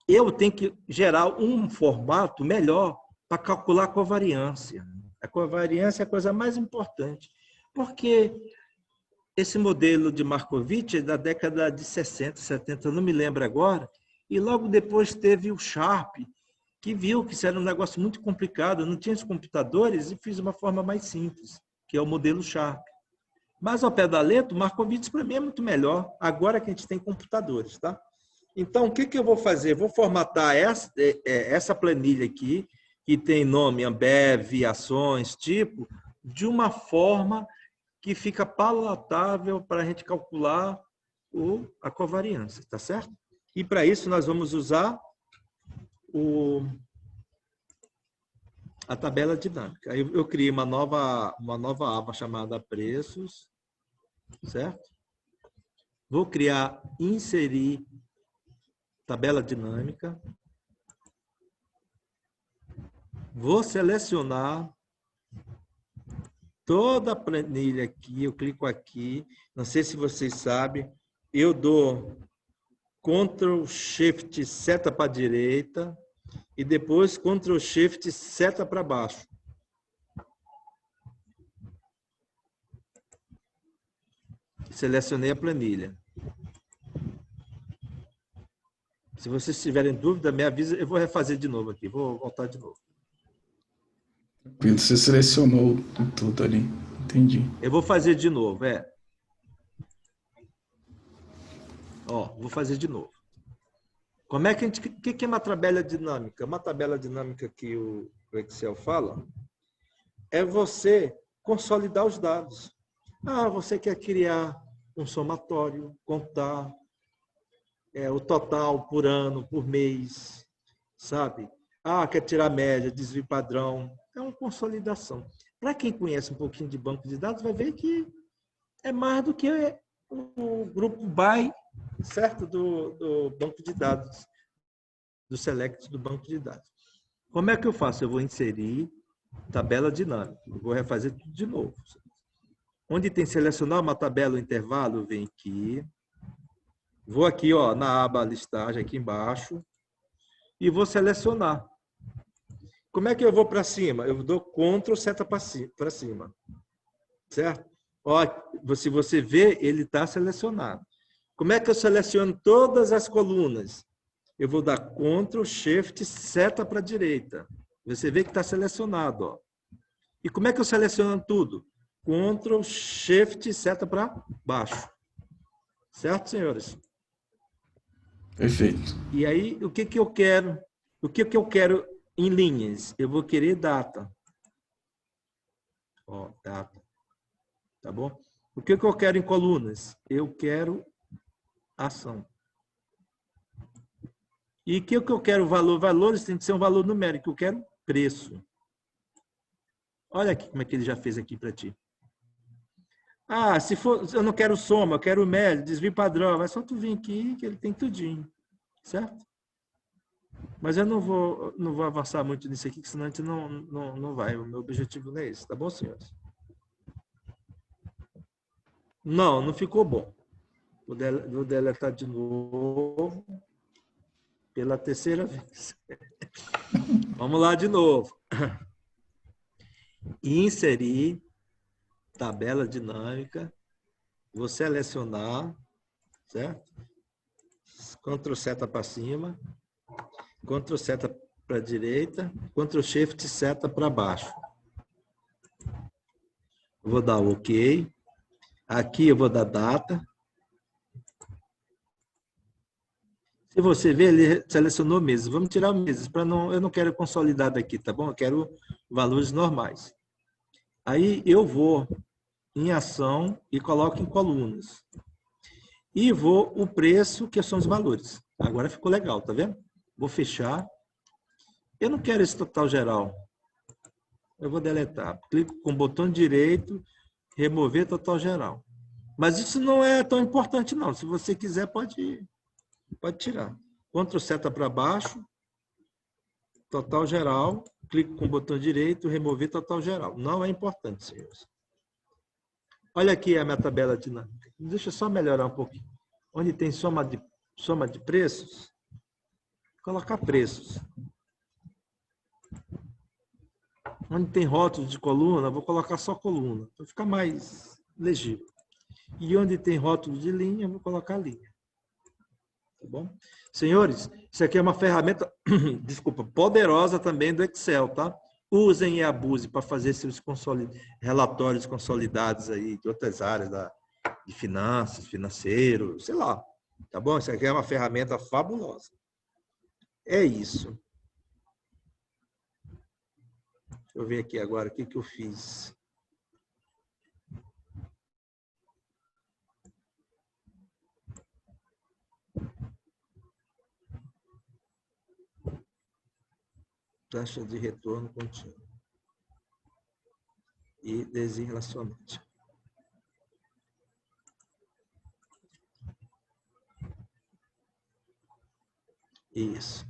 Eu tenho que gerar um formato melhor para calcular a covariância. A covariância é a coisa mais importante, porque esse modelo de Markovitch é da década de 60, 70, não me lembro agora, e logo depois teve o Sharp, que viu que isso era um negócio muito complicado, não tinha os computadores e fez uma forma mais simples, que é o modelo Sharp. Mas ao pé da letra, o Markovitch para mim é muito melhor, agora que a gente tem computadores, tá? Então, o que eu vou fazer? Vou formatar essa planilha aqui, que tem nome, Ambev, ações, tipo, de uma forma que fica palatável para a gente calcular a covariância, tá certo? E para isso nós vamos usar a tabela dinâmica. Aí eu criei uma nova aba chamada preços, certo? Vou criar, inserir tabela dinâmica. Vou selecionar toda a planilha aqui, eu clico aqui, não sei se vocês sabem, eu dou Ctrl Shift seta para a direita e depois Ctrl Shift seta para baixo. Selecionei a planilha. Se vocês tiverem dúvida, me avisa, eu vou refazer de novo aqui, vou voltar de novo. Você selecionou tudo ali, entendi. Eu vou fazer de novo, vou fazer de novo. Como é que a gente... O que é uma tabela dinâmica? Uma tabela dinâmica que o Excel fala é você consolidar os dados. Você quer criar um somatório, contar o total por ano, por mês, sabe? Quer tirar média, desvio padrão. É uma consolidação. Para quem conhece um pouquinho de banco de dados, vai ver que é mais do que o grupo BY, certo? Do banco de dados, do select do banco de dados. Como é que eu faço? Eu vou inserir tabela dinâmica. Eu vou refazer tudo de novo. Onde tem selecionar uma tabela ou intervalo, eu venho aqui. Vou aqui, na aba listagem, aqui embaixo, e vou selecionar. Como é que eu vou para cima? Eu dou Ctrl seta para cima. Certo? Se você vê, ele está selecionado. Como é que eu seleciono todas as colunas? Eu vou dar Ctrl Shift seta para a direita. Você vê que está selecionado. E como é que eu seleciono tudo? Ctrl Shift seta para baixo. Certo, senhores? Perfeito. E aí, o que eu quero? O que eu quero em linhas? Eu vou querer data. Data. Tá bom? O que eu quero em colunas? Eu quero ação. E o que eu quero valor? Valores tem que ser um valor numérico. Eu quero preço. Olha aqui como é que ele já fez aqui para ti. Ah, se eu não quero soma, eu quero médio, desvio padrão. É só tu vir aqui que ele tem tudinho, certo? Mas eu não vou avançar muito nisso aqui, senão a gente não vai. O meu objetivo não é esse, tá bom, senhores? Não ficou bom. Vou deletar de novo, pela terceira vez. Vamos lá de novo. Inserir tabela dinâmica. Vou selecionar, certo? Ctrl seta para cima, Ctrl seta para a direita, Ctrl Shift seta para baixo. Vou dar OK. Aqui eu vou dar data. Se você ver, ele selecionou meses. Vamos tirar meses, para não, eu não quero consolidado aqui, tá bom? Eu quero valores normais. Aí eu vou em ação e coloco em colunas. E vou o preço, que são os valores. Agora ficou legal, tá vendo? Vou fechar. Eu não quero esse total geral. Eu vou deletar. Clico com o botão direito, remover total geral. Mas isso não é tão importante, não. Se você quiser, pode tirar. Ctrl seta para baixo, total geral, clico com o botão direito, remover total geral. Não é importante, senhores. Olha aqui a minha tabela dinâmica. Deixa eu só melhorar um pouquinho. Onde tem soma de preços, colocar preços. Onde tem rótulo de coluna, vou colocar só coluna, para ficar mais legível. E onde tem rótulo de linha, vou colocar linha. Tá bom? Senhores, isso aqui é uma ferramenta, desculpa, poderosa também do Excel, tá? Usem e abusem para fazer seus relatórios consolidados aí de outras áreas de finanças, financeiro, sei lá. Tá bom? Isso aqui é uma ferramenta fabulosa. É isso. Deixa eu ver aqui agora o que eu fiz. Taxa de retorno contínuo e desrelacionante. Isso.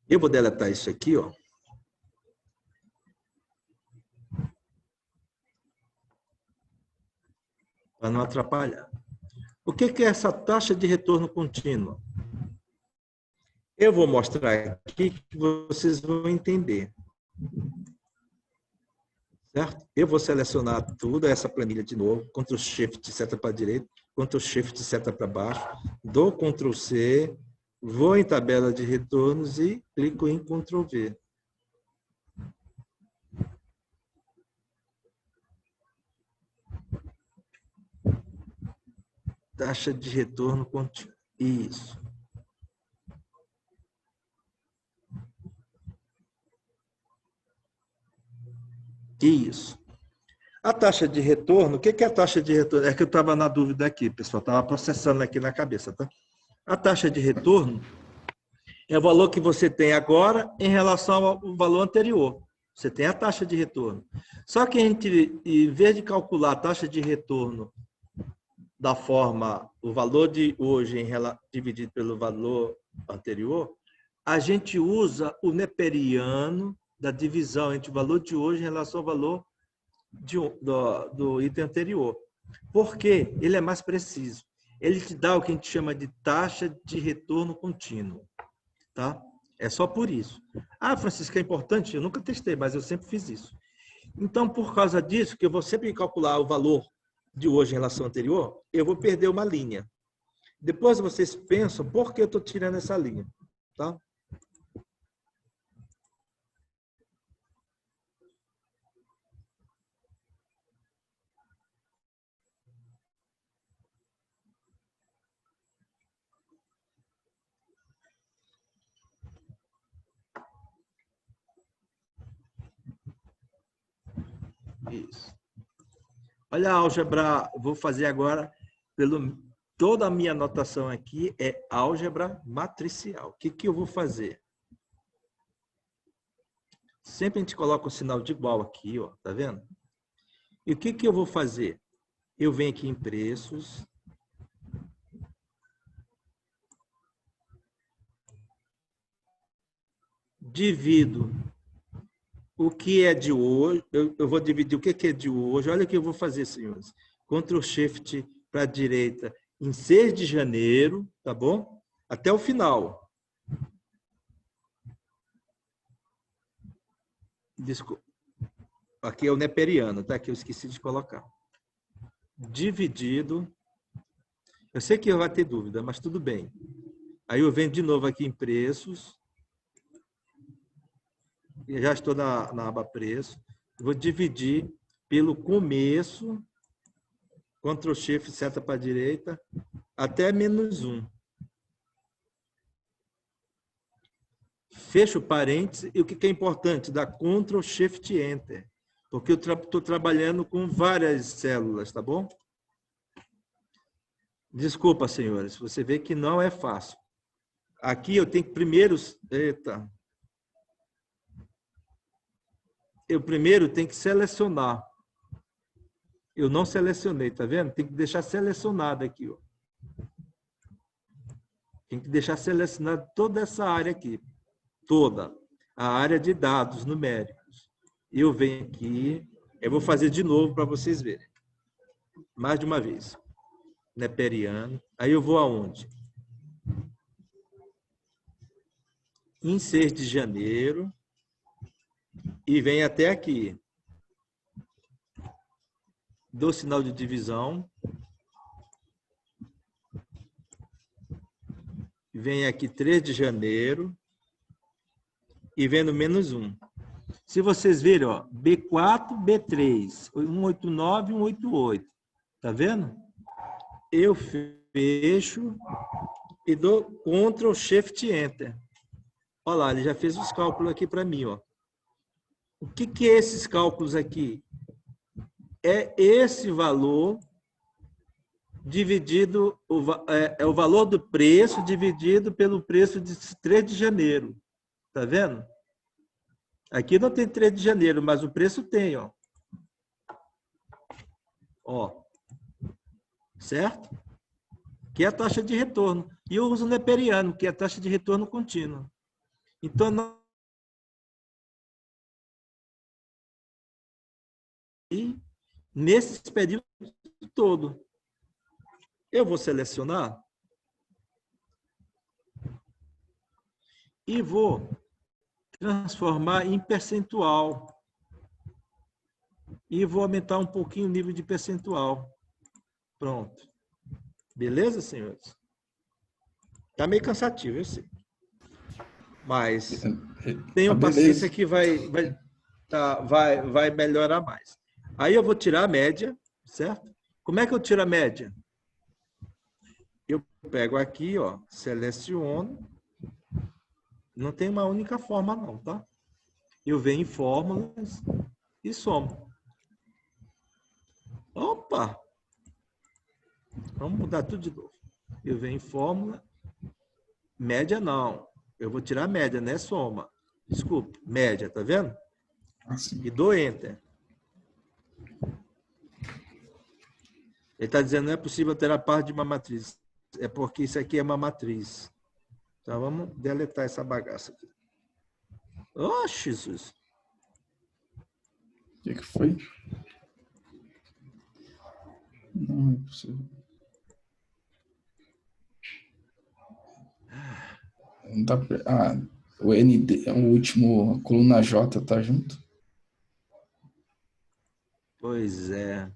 Eu vou deletar isso aqui, ó. Para não atrapalhar. O que é essa taxa de retorno contínua? Eu vou mostrar aqui que vocês vão entender. Certo? Eu vou selecionar tudo, essa planilha de novo, Ctrl Shift, seta para a direita, Ctrl Shift, seta para baixo, dou Ctrl C, vou em tabela de retornos e clico em Ctrl V. Taxa de retorno contínua. Isso. Isso. A taxa de retorno, o que é a taxa de retorno? É que eu estava na dúvida aqui, pessoal, estava processando aqui na cabeça, tá? A taxa de retorno é o valor que você tem agora em relação ao valor anterior. Você tem a taxa de retorno. Só que a gente, em vez de calcular a taxa de retorno da forma, o valor de hoje dividido pelo valor anterior, a gente usa o neperiano da divisão entre o valor de hoje em relação ao valor do item anterior. Por quê? Ele é mais preciso. Ele te dá o que a gente chama de taxa de retorno contínuo. Tá? É só por isso. Ah, Francisco, é importante? Eu nunca testei, mas eu sempre fiz isso. Então, por causa disso, que eu vou sempre calcular o valor de hoje em relação ao anterior, eu vou perder uma linha. Depois vocês pensam por que eu estou tirando essa linha. Tá? Isso. Olha a álgebra, vou fazer agora, toda a minha anotação aqui é álgebra matricial. O que eu vou fazer? Sempre a gente coloca o sinal de igual aqui, ó, tá vendo? E o que eu vou fazer? Eu venho aqui em preços. Divido o que é de hoje. Eu vou dividir o que é de hoje. Olha o que eu vou fazer, senhores. Ctrl Shift para a direita em 6 de janeiro, tá bom? Até o final. Desculpa. Aqui é o neperiano, tá? Que eu esqueci de colocar. Dividido. Eu sei que vai ter dúvida, mas tudo bem. Aí eu venho de novo aqui em preços. Eu já estou na aba preço. Vou dividir pelo começo. Ctrl Shift, seta para a direita, até -1. Fecho parênteses. E o que é importante? Dá Ctrl Shift Enter. Porque eu estou trabalhando com várias células, tá bom? Desculpa, senhores. Você vê que não é fácil. Aqui eu tenho que primeiro... Eita. Eu primeiro tenho que selecionar. Eu não selecionei, tá vendo? Tem que deixar selecionado aqui, ó. Tem que deixar selecionado toda essa área aqui. Toda. A área de dados numéricos. Eu venho aqui, eu vou fazer de novo para vocês verem. Mais de uma vez. Neperiano. Aí eu vou aonde? Em 6 de janeiro. E venho até aqui. Dou sinal de divisão. Vem aqui 3 de janeiro. E vem no -1. Se vocês verem, ó, B4, B3, 189 e 188. Tá vendo? Eu fecho e dou Ctrl Shift Enter. Olha lá, ele já fez os cálculos aqui para mim, ó. O que é esses cálculos aqui? É esse valor dividido, é o valor do preço dividido pelo preço de 3 de janeiro. Tá vendo? Aqui não tem 3 de janeiro, mas o preço tem, ó. Ó. Certo? Que é a taxa de retorno. E eu uso o neperiano, que é a taxa de retorno contínua. Então, e nesse período todo, eu vou selecionar e vou transformar em percentual. E vou aumentar um pouquinho o nível de percentual. Pronto. Beleza, senhores? Tá meio cansativo, eu sei. Mas tenham paciência que vai melhorar mais. Aí eu vou tirar a média, certo? Como é que eu tiro a média? Eu pego aqui, ó, seleciono. Não tem uma única forma não, tá? Eu venho em fórmulas e somo. Opa! Vamos mudar tudo de novo. Eu venho em fórmula. Média não. Eu vou tirar a média, né? Soma. Desculpa, média, tá vendo? Assim. E dou Enter. Ele está dizendo que não é possível ter a parte de uma matriz. É porque isso aqui é uma matriz. Então, vamos deletar essa bagaça aqui. Oh, Jesus! O que foi? Não é possível. Não tá... o ND, o último, a coluna J tá junto? Pois é.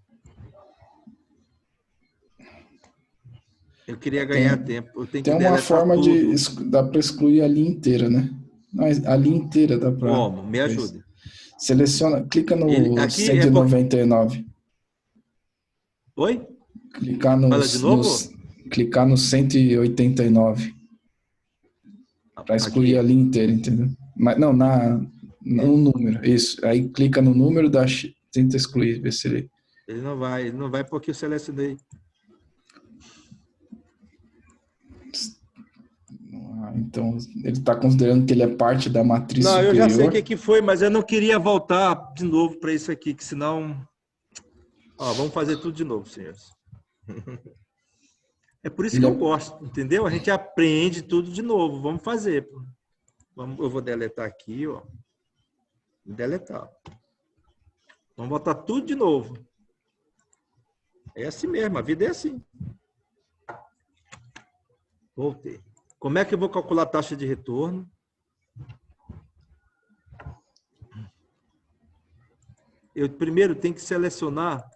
Eu queria ganhar tempo. Eu tenho tem que uma forma tudo. dá para excluir a linha inteira, né? Mas a linha inteira dá para... Como? Me ajude. Seleciona, clica no aqui 199. Oi? Clicar no, Fala de novo? clicar no 189. Para excluir a linha inteira, entendeu? Mas não, no número, isso. Aí clica no número, tenta excluir, ver se ele... Ele não vai porque eu selecionei. Então, ele está considerando que ele é parte da matriz superior. Eu já sei o que foi, mas eu não queria voltar de novo para isso aqui, que senão Ó, vamos fazer tudo de novo, senhores. É por isso que Ele eu gosto, entendeu? A gente aprende tudo de novo. Vamos fazer. Eu vou deletar aqui, ó. Deletar. Vamos botar tudo de novo. É assim mesmo, a vida é assim. Voltei. Como é que eu vou calcular a taxa de retorno? Eu primeiro tenho que selecionar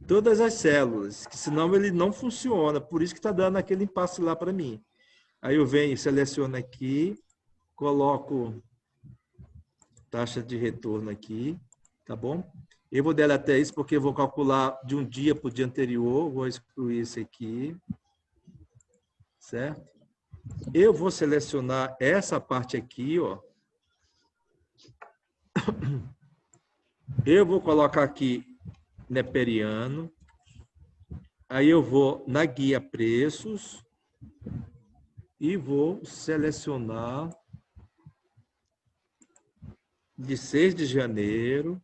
todas as células, que senão ele não funciona. Por isso que está dando aquele impasse lá para mim. Aí eu venho, seleciono aqui, coloco taxa de retorno aqui, tá bom? Eu vou deletar isso porque eu vou calcular de um dia para o dia anterior, vou excluir isso aqui, certo? Eu vou selecionar essa parte aqui, ó. Eu vou colocar aqui neperiano. Aí eu vou na guia preços e vou selecionar de 6 de janeiro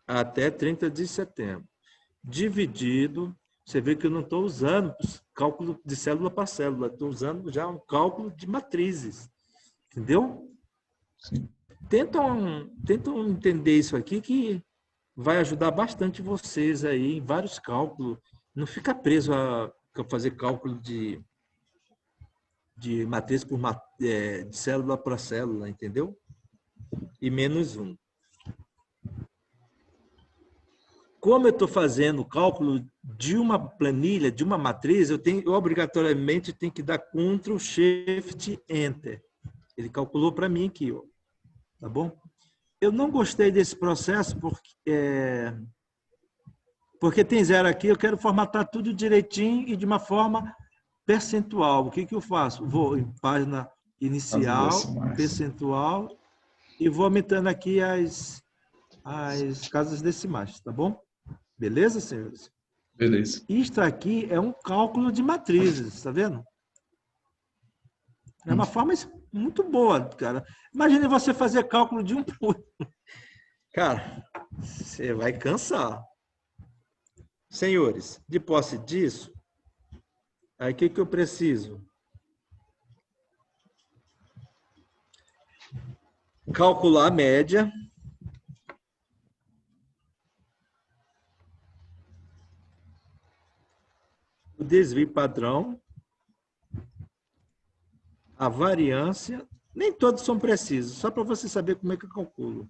até 30 de setembro. Dividido, você vê que eu não estou usando cálculo de célula para célula, estou usando já um cálculo de matrizes. Entendeu? Sim. Tentam entender isso aqui que vai ajudar bastante vocês aí em vários cálculos. Não fica preso a fazer cálculo de matriz por de célula para célula, entendeu? E menos um. Como eu estou fazendo cálculo de uma planilha, de uma matriz, eu obrigatoriamente tenho que dar Ctrl, Shift, Enter. Ele calculou para mim aqui, ó. Tá bom? Eu não gostei desse processo porque tem zero aqui, eu quero formatar tudo direitinho e de uma forma percentual. O que eu faço? Vou em página inicial, percentual, e vou aumentando aqui as casas decimais, tá bom? Beleza, senhores? Beleza. Isto aqui é um cálculo de matrizes, tá vendo? É uma forma muito boa, cara. Imagine você fazer cálculo de um por um. Cara, você vai cansar. Senhores, de posse disso, aí o que eu preciso? Calcular a média. O desvio padrão. A variância. Nem todos são precisos, só para você saber como é que eu calculo.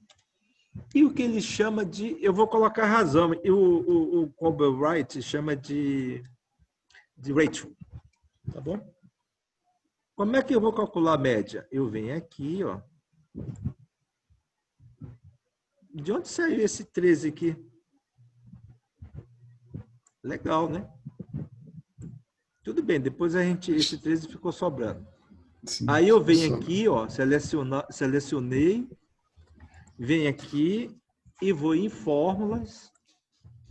E o que ele chama de... Eu vou colocar razão. O Colbert Wright chama de ratio. Tá bom? Como é que eu vou calcular a média? Eu venho aqui, ó. De onde saiu esse 13 aqui? Legal, né? Tudo bem, depois esse 13 ficou sobrando. Sim, aí eu venho aqui, ó, selecionei, venho aqui e vou em fórmulas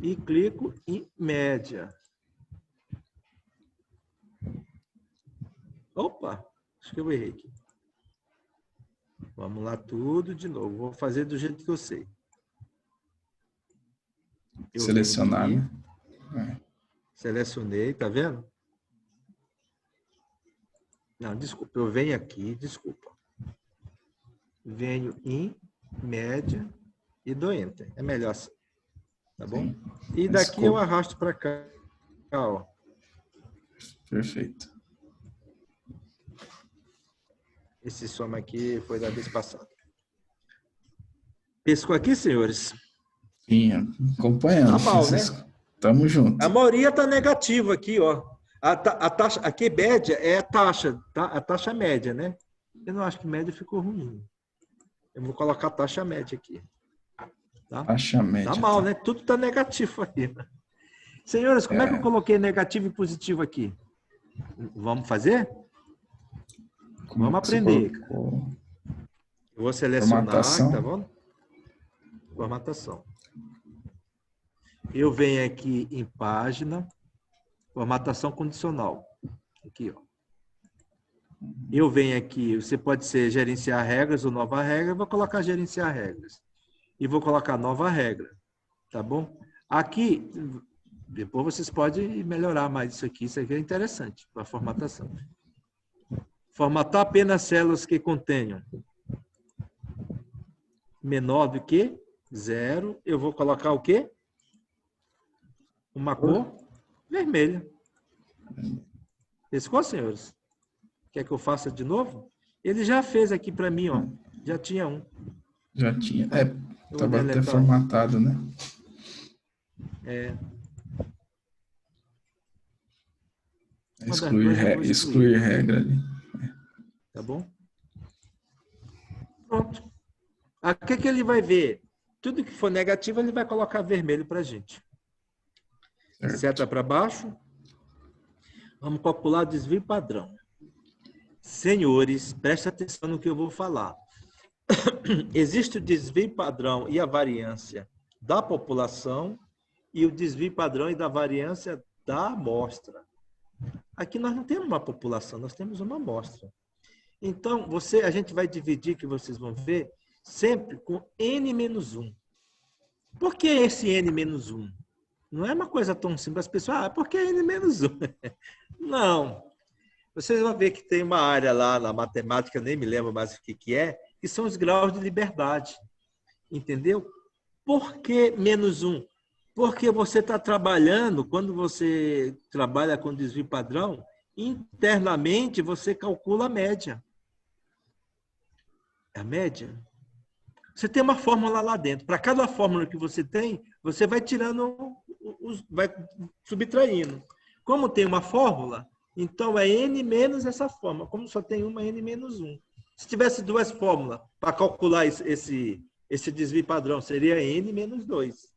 e clico em média. Opa, acho que eu errei aqui. Vamos lá tudo de novo. Vou fazer do jeito que eu sei. Selecionar, né? Selecionei, tá vendo? Não, desculpa, eu venho aqui, desculpa. Venho em média e dou Enter. É melhor assim. Tá bom? Sim. E daqui eu arrasto para cá, ó. Perfeito. Esse soma aqui foi da vez passada. Pescou aqui, senhores? Sim, acompanhando. Tá mal, né? Tamo junto. A maioria está negativa aqui, ó. A taxa, aqui média é a taxa, tá? A taxa média, né? Eu não acho que média ficou ruim. Eu vou colocar a taxa média aqui. Tá? Taxa média. Tá mal, né? Tudo está negativo aqui. Senhores, como é que eu coloquei negativo e positivo aqui? Vamos fazer? Vamos aprender. Eu vou selecionar, formatação. tá bom? Formatação. Eu venho aqui em página, formatação condicional. Aqui, ó. Eu venho aqui, você pode ser gerenciar regras ou nova regra, eu vou colocar gerenciar regras. E vou colocar nova regra. Tá bom? Aqui, depois vocês podem melhorar mais isso aqui é interessante para a formatação. Formatar apenas células que contenham menor do que 0. Eu vou colocar o quê? Uma cor vermelha. Pescou, senhores? Quer que eu faça de novo? Ele já fez aqui para mim, ó. Já tinha um. Já tinha. Estava até deletar. formatado, né? Excluir regra ali. Tá bom? Pronto. Aqui que ele vai ver? Tudo que for negativo, ele vai colocar vermelho para a gente. Certo. Seta para baixo. Vamos calcular o desvio padrão. Senhores, preste atenção no que eu vou falar. Existe o desvio padrão e a variância da população e o desvio padrão e da variância da amostra. Aqui nós não temos uma população, nós temos uma amostra. Então, a gente vai dividir, que vocês vão ver, sempre com N-1. Por que esse N-1? Não é uma coisa tão simples. As pessoas, por que N-1? Não. Vocês vão ver que tem uma área lá na matemática, eu nem me lembro mais o que é, que são os graus de liberdade. Entendeu? Por que -1? Porque você está trabalhando, quando você trabalha com desvio padrão, internamente você calcula a média. A média. Você tem uma fórmula lá dentro. Para cada fórmula que você tem, você vai tirando, vai subtraindo. Como tem uma fórmula, então é N menos essa fórmula. Como só tem uma, N-1. Se tivesse duas fórmulas para calcular esse desvio padrão, seria N-2.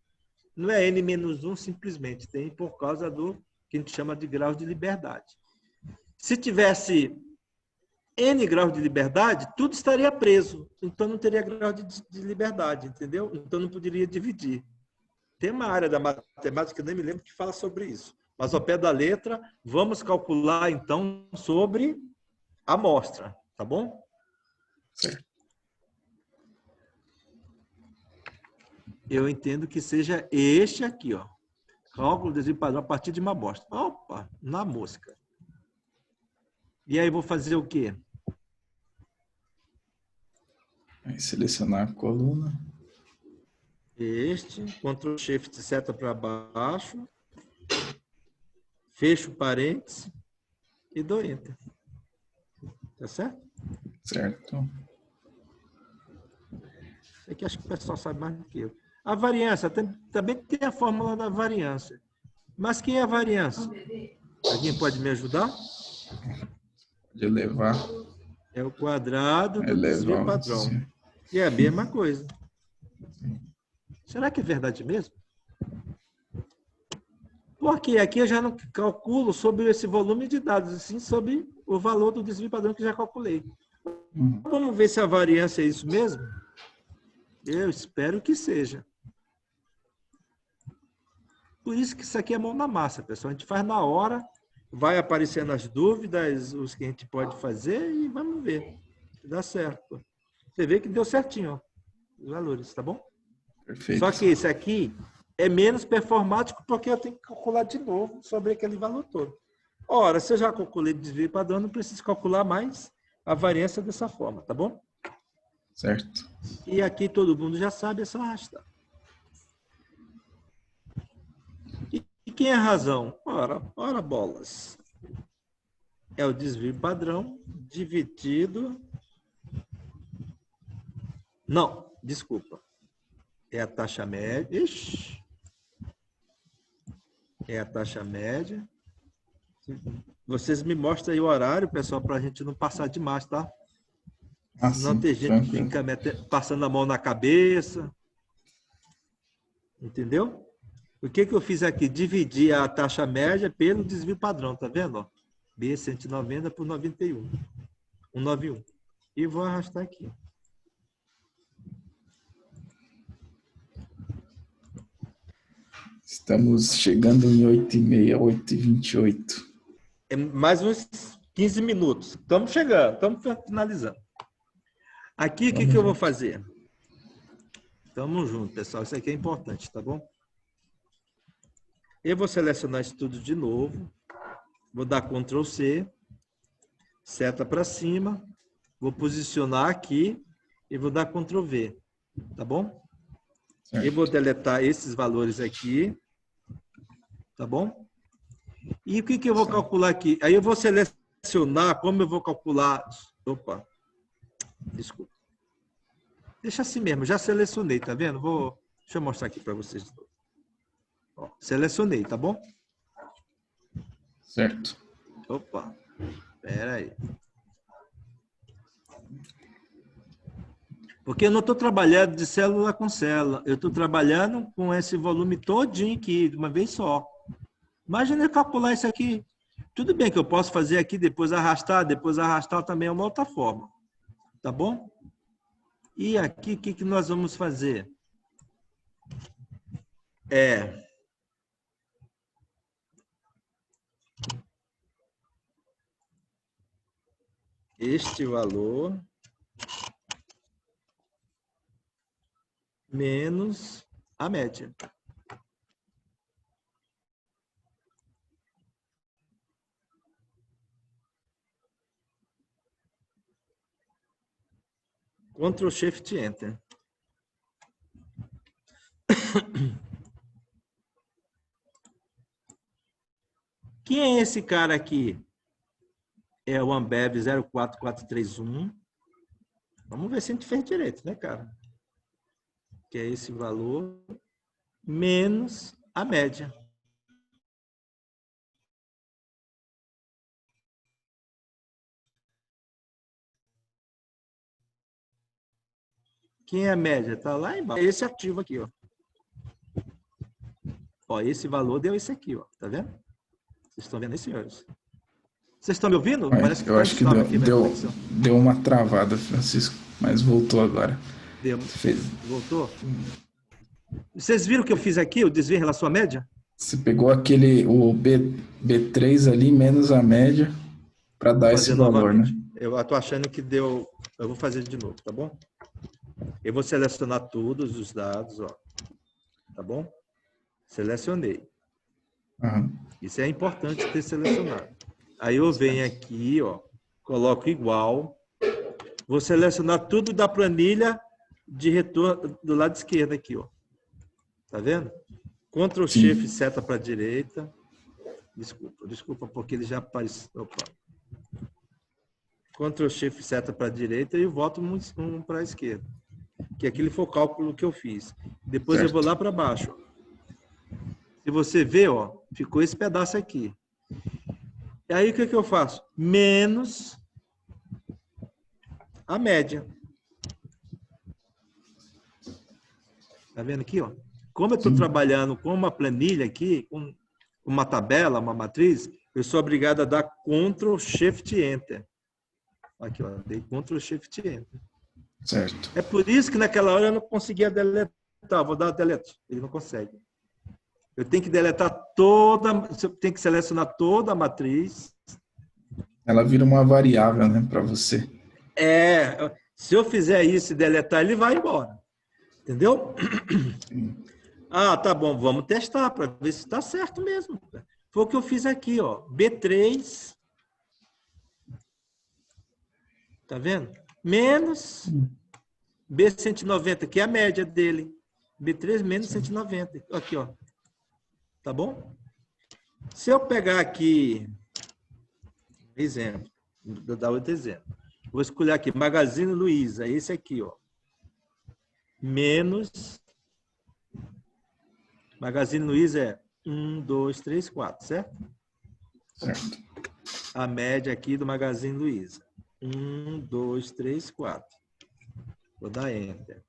Não é N-1 simplesmente, tem por causa do que a gente chama de grau de liberdade. Se tivesse N graus de liberdade, tudo estaria preso. Então não teria grau de liberdade, entendeu? Então não poderia dividir. Tem uma área da matemática, eu nem me lembro, que fala sobre isso. Mas ao pé da letra, vamos calcular então sobre a amostra, tá bom? Certo. Eu entendo que seja este aqui, ó. Cálculo de desvio padrão a partir de uma amostra. Opa, na mosca. E aí vou fazer o quê? Aí selecionar a coluna. Ctrl Shift seta para baixo. Fecho o parênteses e dou Enter. Tá certo? Certo. Aqui acho que o pessoal sabe mais do que eu. A variância, também tem a fórmula da variância. Mas quem é a variância? Alguém pode me ajudar? De elevar. É o quadrado do desvio padrão. Sim. E é a mesma coisa. Será que é verdade mesmo? Porque aqui eu já não calculo sobre esse volume de dados, assim sobre o valor do desvio padrão que já calculei. Vamos ver se a variância é isso mesmo? Eu espero que seja. Por isso que isso aqui é mão na massa, pessoal. A gente faz na hora, vai aparecendo as dúvidas, os que a gente pode fazer e vamos ver se dá certo. Você vê que deu certinho, ó, os valores, tá bom? Perfeito. Só que esse aqui é menos performático porque eu tenho que calcular de novo sobre aquele valor todo. Ora, se eu já calculei desvio padrão, não preciso calcular mais a variância dessa forma, tá bom? Certo. E aqui todo mundo já sabe, é só arrastar. E quem é a razão? Ora bolas. É o desvio padrão dividido... Não, desculpa. É a taxa média. Ixi. É a taxa média. Vocês me mostram aí o horário, pessoal, para a gente não passar demais, tá? Não tem gente que fica passando a mão na cabeça. Entendeu? O que eu fiz aqui? Dividi a taxa média pelo desvio padrão, tá vendo? Ó, B 190 por 91. 191. E vou arrastar aqui. Estamos chegando em 8h30, 8h28. É mais uns 15 minutos. Estamos chegando, estamos finalizando. Aqui, o que eu vou fazer? Tamo junto, pessoal. Isso aqui é importante, tá bom? Eu vou selecionar isso tudo de novo. Vou dar Ctrl C, seta para cima, vou posicionar aqui e vou dar Ctrl V, tá bom? Certo. Eu vou deletar esses valores aqui, tá bom? E o que eu vou calcular aqui? Aí eu vou selecionar como eu vou calcular... Opa, desculpa. Deixa assim mesmo, já selecionei, tá vendo? Deixa eu mostrar aqui para vocês de novo. Ó, selecionei, tá bom? Certo. Opa, espera aí. Porque eu não estou trabalhando de célula com célula, eu estou trabalhando com esse volume todinho aqui, de uma vez só. Imagina eu calcular isso aqui. Tudo bem que eu posso fazer aqui, depois arrastar também é uma outra forma. Tá bom? E aqui, o que nós vamos fazer? Este valor menos a média. Ctrl Shift Enter. Quem é esse cara aqui? É o Ambev 04431. Vamos ver se a gente fez direito, né, cara? Que é esse valor menos a média. Quem é a média? Está lá embaixo. Esse ativo aqui, ó. Ó, esse valor deu esse aqui, ó. Tá vendo? Vocês estão vendo aí, senhores? Vocês estão me ouvindo? Parece que Eu acho que deu, deu uma travada, Francisco, mas voltou agora. Deu. Voltou? Vocês viram o que eu fiz aqui, o desvio em relação à média? Você pegou o B3 ali, menos a média, para dar esse valor, novamente, né? Eu estou achando que deu... Eu vou fazer de novo, tá bom? Eu vou selecionar todos os dados, ó. Tá bom? Selecionei. Uhum. Isso é importante ter selecionado. Aí eu venho aqui, ó, coloco igual. Vou selecionar tudo da planilha de retorno do lado esquerdo aqui, ó. Tá vendo? Ctrl Shift seta para a direita. Desculpa, porque ele já apareceu. Opa. Ctrl Shift seta para a direita e volto um para a esquerda. Que aquele foi o cálculo que eu fiz. Depois eu vou lá para baixo. Se você ver, ó, ficou esse pedaço aqui. E aí o que eu faço? Menos a média. Tá vendo aqui, ó? Como eu estou trabalhando com uma planilha aqui, com uma tabela, uma matriz, eu sou obrigado a dar Ctrl Shift Enter. Aqui, ó, dei Ctrl Shift Enter. Certo. É por isso que naquela hora eu não conseguia deletar. Vou dar delete. Ele não consegue. Eu tenho que deletar tenho que selecionar toda a matriz. Ela vira uma variável, né, para você. Se eu fizer isso e deletar, ele vai embora. Entendeu? Ah, tá bom, vamos testar para ver se está certo mesmo. Foi o que eu fiz aqui, ó. B3. Tá vendo? Menos B190, que é a média dele. B3 menos 190. Aqui, ó. Tá bom? Se eu pegar aqui, exemplo, vou dar outro exemplo. Vou escolher aqui, Magazine Luiza, esse aqui, ó. Menos, Magazine Luiza é 1, 2, 3, 4, certo? Certo. A média aqui do Magazine Luiza. 1, 2, 3, 4. Vou dar Enter.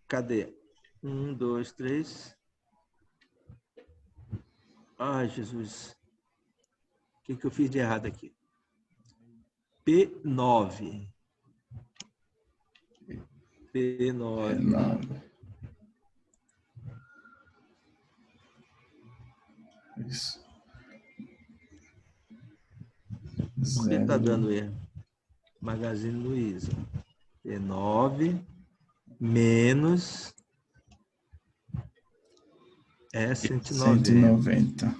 Cadê? 1, 2, 3. Ai, Jesus. O que eu fiz de errado aqui? P9. P9. Isso. Por que está dando erro? Magazine Luiza. P9. menos é 190. 190.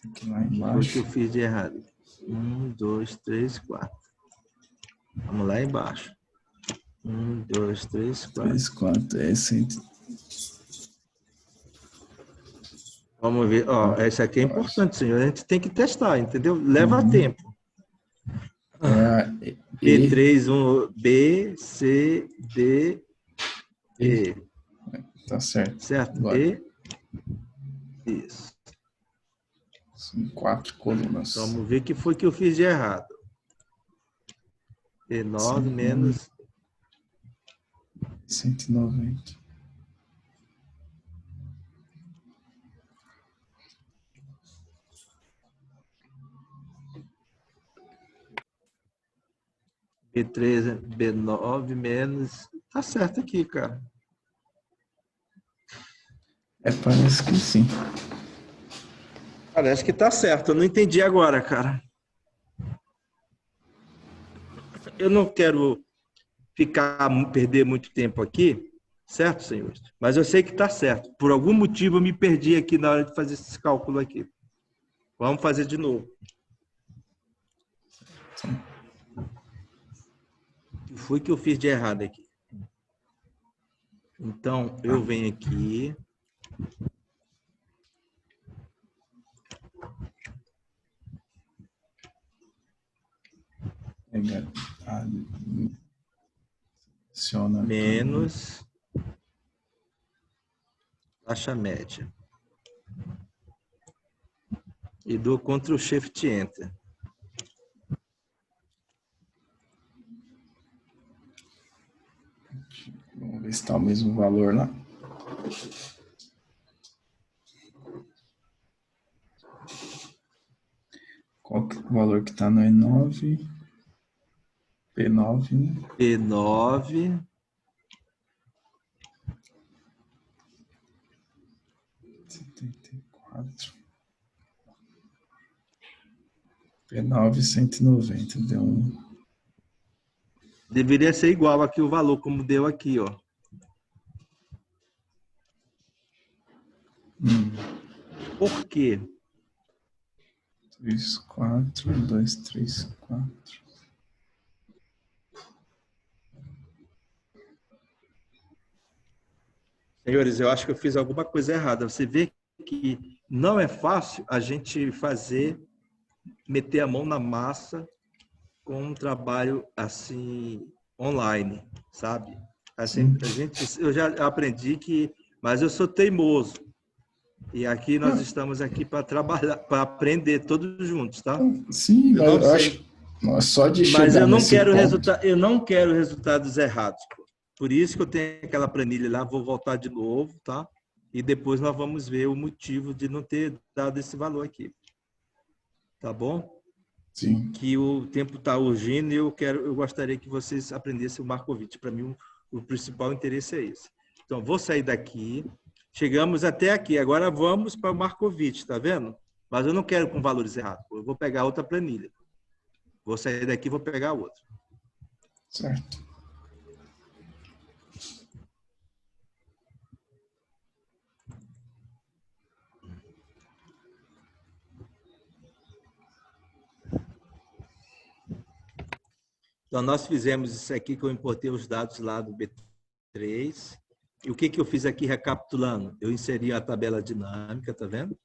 Tem que ir lá Foi o que embaixo. eu fiz de errado. 1, 2, 3, 4. Vamos lá embaixo. 1, 2, 3, 4. 3, 4, é 100. Vamos ver. Ó, essa aqui é importante, senhor. A gente tem que testar, entendeu? Leva tempo. É B3, 1, B, C, D, E. Tá certo. Certo? Agora. E. Isso. São 4 colunas. Vamos ver o que foi que eu fiz de errado. E9 menos 190. B3, B9 menos... Tá certo aqui, cara. Parece que sim. Parece que tá certo. Eu não entendi agora, cara. Eu não quero perder muito tempo aqui, certo, senhores? Mas eu sei que tá certo. Por algum motivo eu me perdi aqui na hora de fazer esse cálculo aqui. Vamos fazer de novo. O que foi que eu fiz de errado aqui? Então, eu venho aqui. Seleciona menos taxa média. E dou Ctrl Shift Enter. Vamos ver se está o mesmo valor lá. Qual que é o valor que está no E9? P9, né? P9. P9, 190. Deu um... Deveria ser igual aqui o valor, como deu aqui, ó. Por quê? 3, 4, 2, 3, 4. Senhores, eu acho que eu fiz alguma coisa errada. Você vê que não é fácil a gente meter a mão na massa com um trabalho assim, online, sabe? Assim, eu já aprendi mas eu sou teimoso. E aqui nós estamos aqui para trabalhar, para aprender todos juntos, tá? Sim, mas eu acho só de chegar nesse ponto. Mas eu não quero resultados errados. Por isso que eu tenho aquela planilha lá, vou voltar de novo, tá? E depois nós vamos ver o motivo de não ter dado esse valor aqui. Tá bom? Sim. Que o tempo está urgindo e eu gostaria que vocês aprendessem o Markovitch. Para mim, o principal interesse é esse. Então, vou sair daqui. Chegamos até aqui. Agora vamos para o Markovitch, tá vendo? Mas eu não quero com valores errados. Eu vou pegar outra planilha. Vou sair daqui e vou pegar outra. Certo. Então, nós fizemos isso aqui, que eu importei os dados lá do B3. E o que eu fiz aqui, recapitulando? Eu inseri a tabela dinâmica, tá vendo?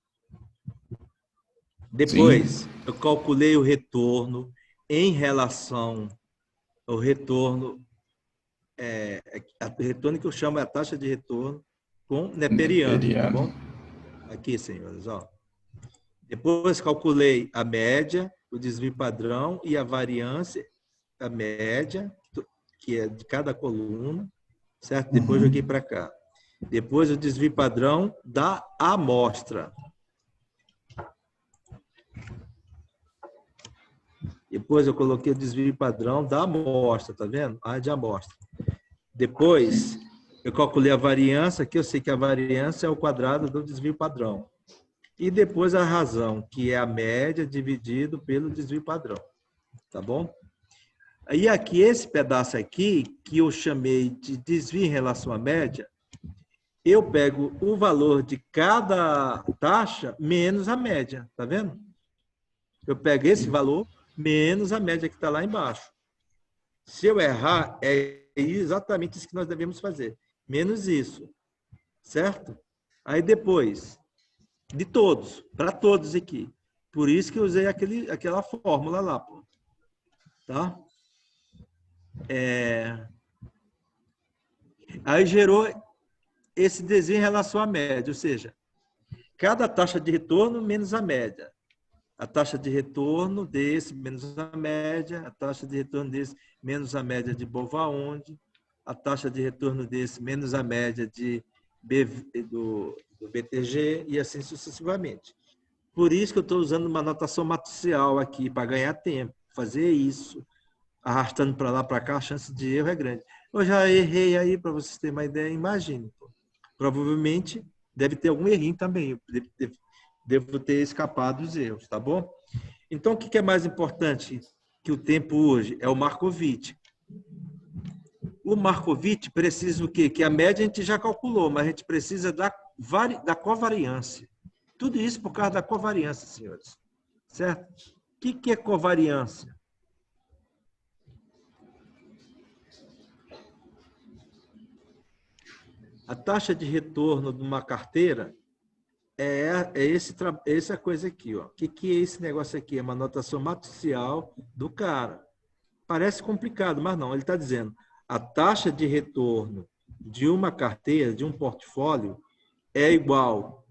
Depois, eu calculei o retorno em relação ao retorno, a retorno que eu chamo a taxa de retorno com neperiano, tá bom? Aqui, senhores, ó. Depois, calculei a média, o desvio padrão e a variância, a média, que é de cada coluna, certo? Depois joguei para cá. Depois o desvio padrão da amostra. Depois eu coloquei o desvio padrão da amostra, tá vendo? A de amostra. Depois eu calculei a variância, que eu sei que a variância é o quadrado do desvio padrão. E depois a razão, que é a média dividido pelo desvio padrão. Tá bom? Aí aqui, esse pedaço aqui, que eu chamei de desvio em relação à média, eu pego o valor de cada taxa menos a média, tá vendo? Eu pego esse valor menos a média que está lá embaixo. Se eu errar, é exatamente isso que nós devemos fazer. Menos isso, certo? Aí depois, de todos, para todos aqui. Por isso que eu usei aquela fórmula lá, pô. Tá? Aí gerou esse desvio em relação à média, ou seja, cada taxa de retorno menos a média. A taxa de retorno desse menos a média, a taxa de retorno desse menos a média de Bovaonde, a taxa de retorno desse menos a média do BTG e assim sucessivamente. Por isso que eu estou usando uma notação matricial aqui, para ganhar tempo. Fazer isso, arrastando para lá, para cá, a chance de erro é grande. Eu já errei aí, para vocês terem uma ideia, imagine. Provavelmente deve ter algum errinho também. Eu devo ter escapado dos erros, tá bom? Então, o que é mais importante que o tempo hoje? É o Markowitz. O Markowitz precisa o quê? Que a média a gente já calculou, mas a gente precisa da covariância. Tudo isso por causa da covariância, senhores. Certo? O que é covariância? A taxa de retorno de uma carteira essa coisa aqui. Ó. O que é esse negócio aqui? É uma notação matricial do cara. Parece complicado, mas não. Ele está dizendo a taxa de retorno de uma carteira, de um portfólio, é igual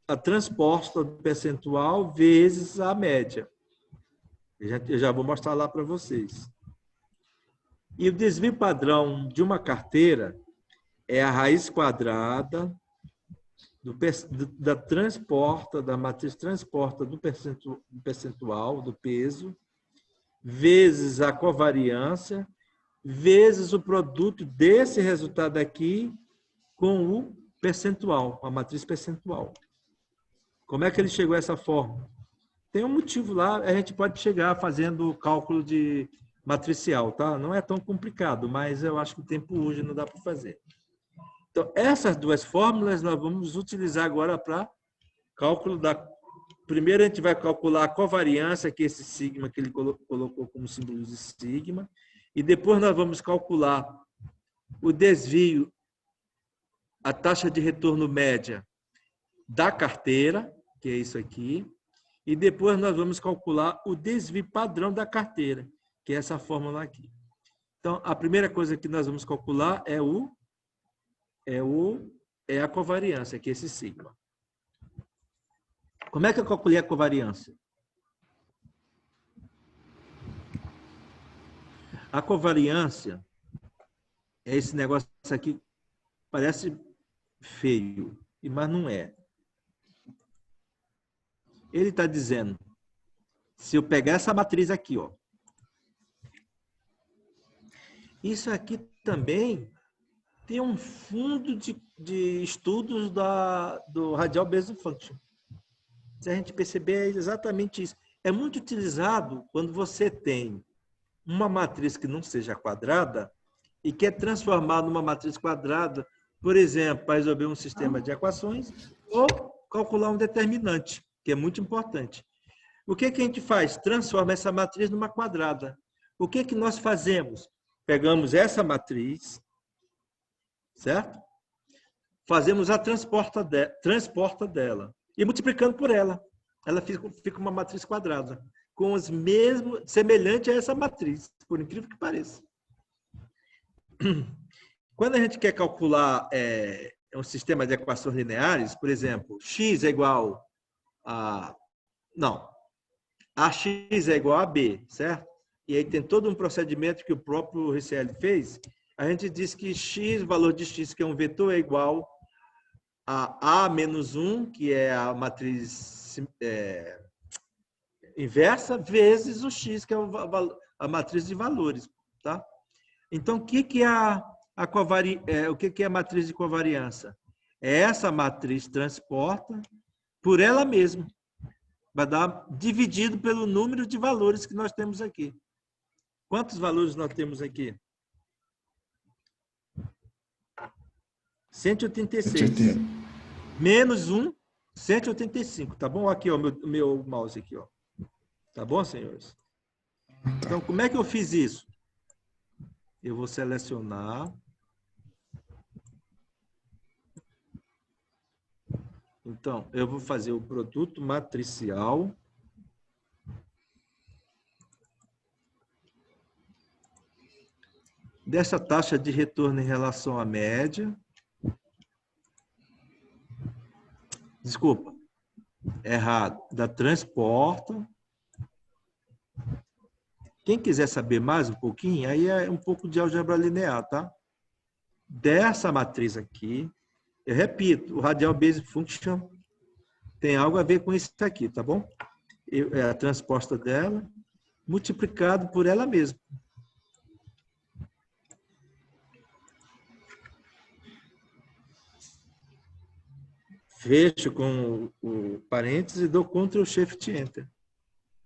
a transposta do percentual vezes a média. Eu já vou mostrar lá para vocês. E o desvio padrão de uma carteira é a raiz quadrada da matriz transporta do percentual, do peso, vezes a covariância, vezes o produto desse resultado aqui com o percentual, a matriz percentual. Como é que ele chegou a essa forma? Tem um motivo lá, a gente pode chegar fazendo o cálculo de matricial, tá? Não é tão complicado, mas eu acho que o tempo hoje não dá para fazer. Então, essas duas fórmulas nós vamos utilizar agora para cálculo da... Primeiro, a gente vai calcular a covariância, que é esse sigma que ele colocou como símbolo de sigma, e depois nós vamos calcular o desvio, a taxa de retorno média da carteira, que é isso aqui, e depois nós vamos calcular o desvio padrão da carteira, que é essa fórmula aqui. Então, a primeira coisa que nós vamos calcular é a covariância, que é esse sigma. Como é que eu calculei a covariância? A covariância é esse negócio aqui, parece feio, mas não é. Ele está dizendo, se eu pegar essa matriz aqui, ó, isso aqui também tem um fundo de estudos do Radial Based Function. Se a gente perceber, é exatamente isso. É muito utilizado quando você tem uma matriz que não seja quadrada e quer transformar numa matriz quadrada, por exemplo, para resolver um sistema de equações ou calcular um determinante, que é muito importante. O que a gente faz? Transforma essa matriz numa quadrada. O que nós fazemos? Pegamos essa matriz, certo? Fazemos a transporta dela e multiplicando por ela. Ela fica uma matriz quadrada, com os mesmos, semelhante a essa matriz, por incrível que pareça. Quando a gente quer calcular um sistema de equações lineares, por exemplo, x é igual a... Não, ax é igual a b, certo? E aí tem todo um procedimento que o próprio Richelieu fez. A gente diz que x, valor de x, que é um vetor, é igual a menos 1, que é a matriz inversa, vezes o x, que é a matriz de valores. Tá? Então, o que é a matriz de covariância? É essa matriz transporta por ela mesma. Vai dar dividido pelo número de valores que nós temos aqui. Quantos valores nós temos aqui? 186. 180. Menos 1, 185. Tá bom? Aqui, ó, meu mouse aqui, ó. Tá bom, senhores? Então, como é que eu fiz isso? Eu vou selecionar. Então, eu vou fazer o produto matricial. Dessa taxa de retorno em relação à média. Desculpa. Errado. Da transporta. Quem quiser saber mais um pouquinho, aí é um pouco de álgebra linear, tá? Dessa matriz aqui, eu repito, o radial basic function tem algo a ver com isso aqui, tá bom? É a transposta dela, multiplicado por ela mesma. Fecho com o parênteses e dou Ctrl Shift Enter.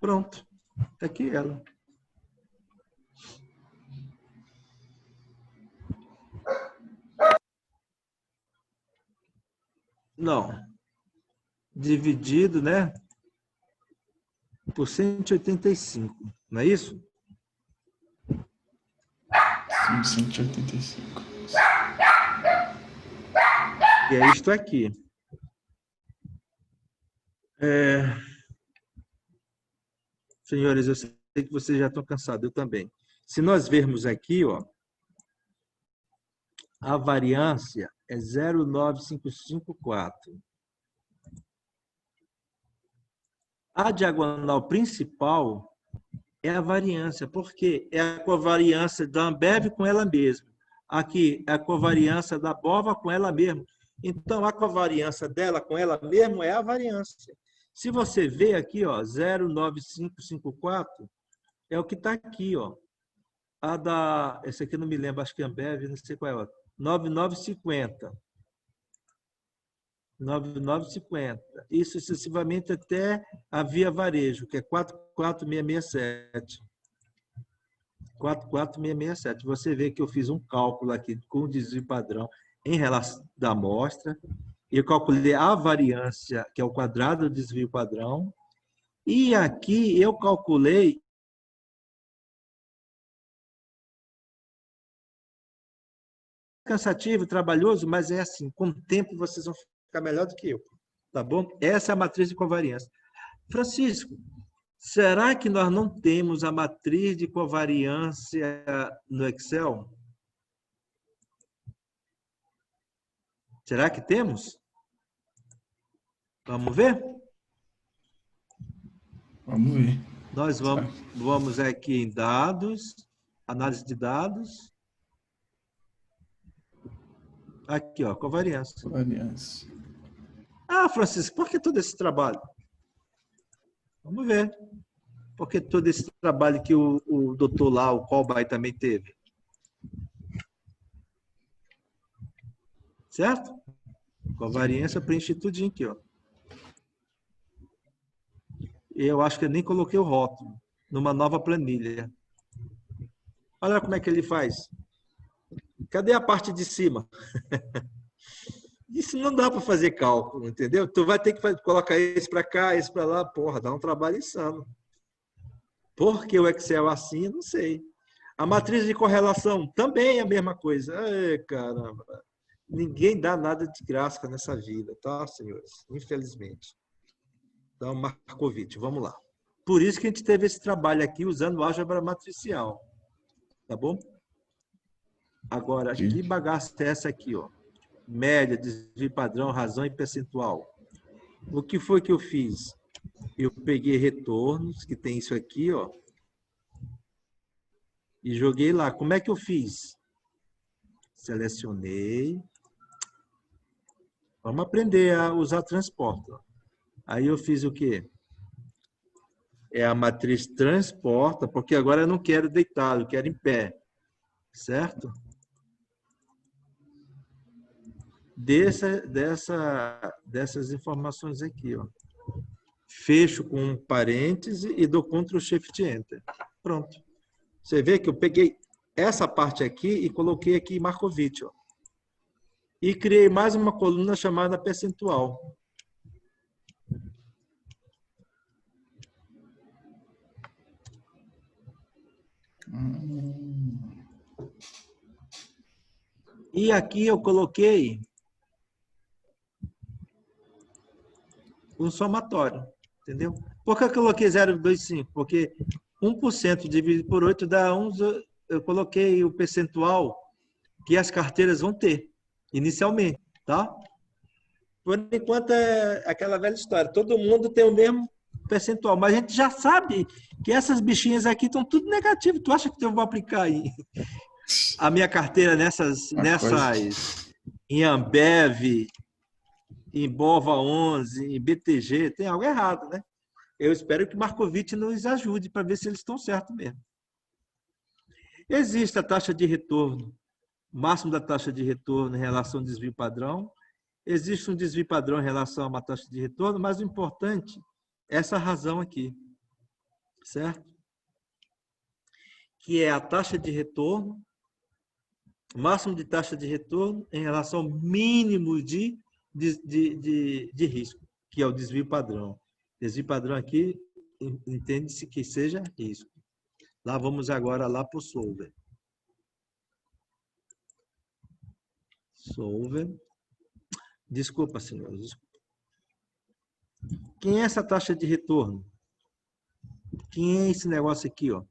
Pronto. Está aqui ela. Não. Dividido, né? Por 185. Não é isso? Sim, 185. E é isto aqui. Senhores, eu sei que vocês já estão cansados, eu também. Se nós vermos aqui, ó, a variância é 0,9554. A diagonal principal é a variância, porque é a covariância da Ambev com ela mesma. Aqui é a covariância da BOVA com ela mesma. Então, a covariância dela com ela mesma é a variância. Se você vê aqui, ó, 0,9554 é o que está aqui, ó. A da, esse aqui não me lembro, acho que é Ambev, não sei qual é a outra. 9950. 9950. E sucessivamente até a Via Varejo, que é 44667. 44667. Você vê que eu fiz um cálculo aqui com o desvio padrão em relação da amostra. Eu calculei a variância, que é o quadrado do desvio padrão. E aqui eu calculei cansativo, trabalhoso, mas é assim, com o tempo vocês vão ficar melhor do que eu, tá bom? Essa é a matriz de covariância. Francisco, será que nós não temos a matriz de covariância no Excel? Será que temos? Vamos ver? Vamos ver. Nós vamos aqui em dados, análise de dados. Aqui, ó, covariância. Covariância. Ah, Francisco, por que todo esse trabalho? Vamos ver. Por que todo esse trabalho que o doutor lá, o Colby, também teve? Certo? Covariância preenche tudinho aqui, ó. Eu acho que eu nem coloquei o rótulo numa nova planilha. Olha como é que ele faz. Cadê a parte de cima? Isso não dá para fazer cálculo, entendeu? Tu vai ter que colocar esse para cá, esse para lá. Porra, dá um trabalho insano. Por que o Excel assim, não sei. A matriz de correlação também é a mesma coisa. Ai, caramba. Ninguém dá nada de graça nessa vida, tá, senhores? Infelizmente. Então, Markovitch, vamos lá. Por isso que a gente teve esse trabalho aqui usando álgebra matricial. Tá bom? Agora, que bagaça é essa aqui, ó? Média, desvio padrão, razão e percentual. O que foi que eu fiz? Eu peguei retornos, que tem isso aqui, ó, e joguei lá. Como é que eu fiz? Selecionei. Vamos aprender a usar transporta. Aí eu fiz o quê? É a matriz transporta, porque agora eu não quero deitado, eu quero em pé. Certo? Dessas informações aqui, ó. Fecho com um parêntese e dou Ctrl Shift Enter. Pronto. Você vê que eu peguei essa parte aqui e coloquei aqui Markovitch, ó. E criei mais uma coluna chamada percentual. E aqui eu coloquei um somatório, entendeu? Por que eu coloquei 0,25? Porque 1% dividido por 8 dá 1, eu coloquei o percentual que as carteiras vão ter, inicialmente, tá? Por enquanto é aquela velha história, todo mundo tem o mesmo percentual, mas a gente já sabe que essas bichinhas aqui estão tudo negativo. Tu acha que eu vou aplicar aí a minha carteira nessas em Ambev, em Bova 11, em BTG? Tem algo errado, né? Eu espero que Markovitch nos ajude para ver se eles estão certos mesmo. Existe a taxa de retorno, máximo da taxa de retorno em relação ao desvio padrão. Existe um desvio padrão em relação a uma taxa de retorno, mas o importante é essa razão aqui, certo? Que é a taxa de retorno, máximo de taxa de retorno em relação ao mínimo de risco, que é o desvio padrão. Desvio padrão aqui, entende-se que seja risco. Lá vamos agora lá para o Solver. Solver. Desculpa, senhores. Quem é essa taxa de retorno? Quem é esse negócio aqui, ó?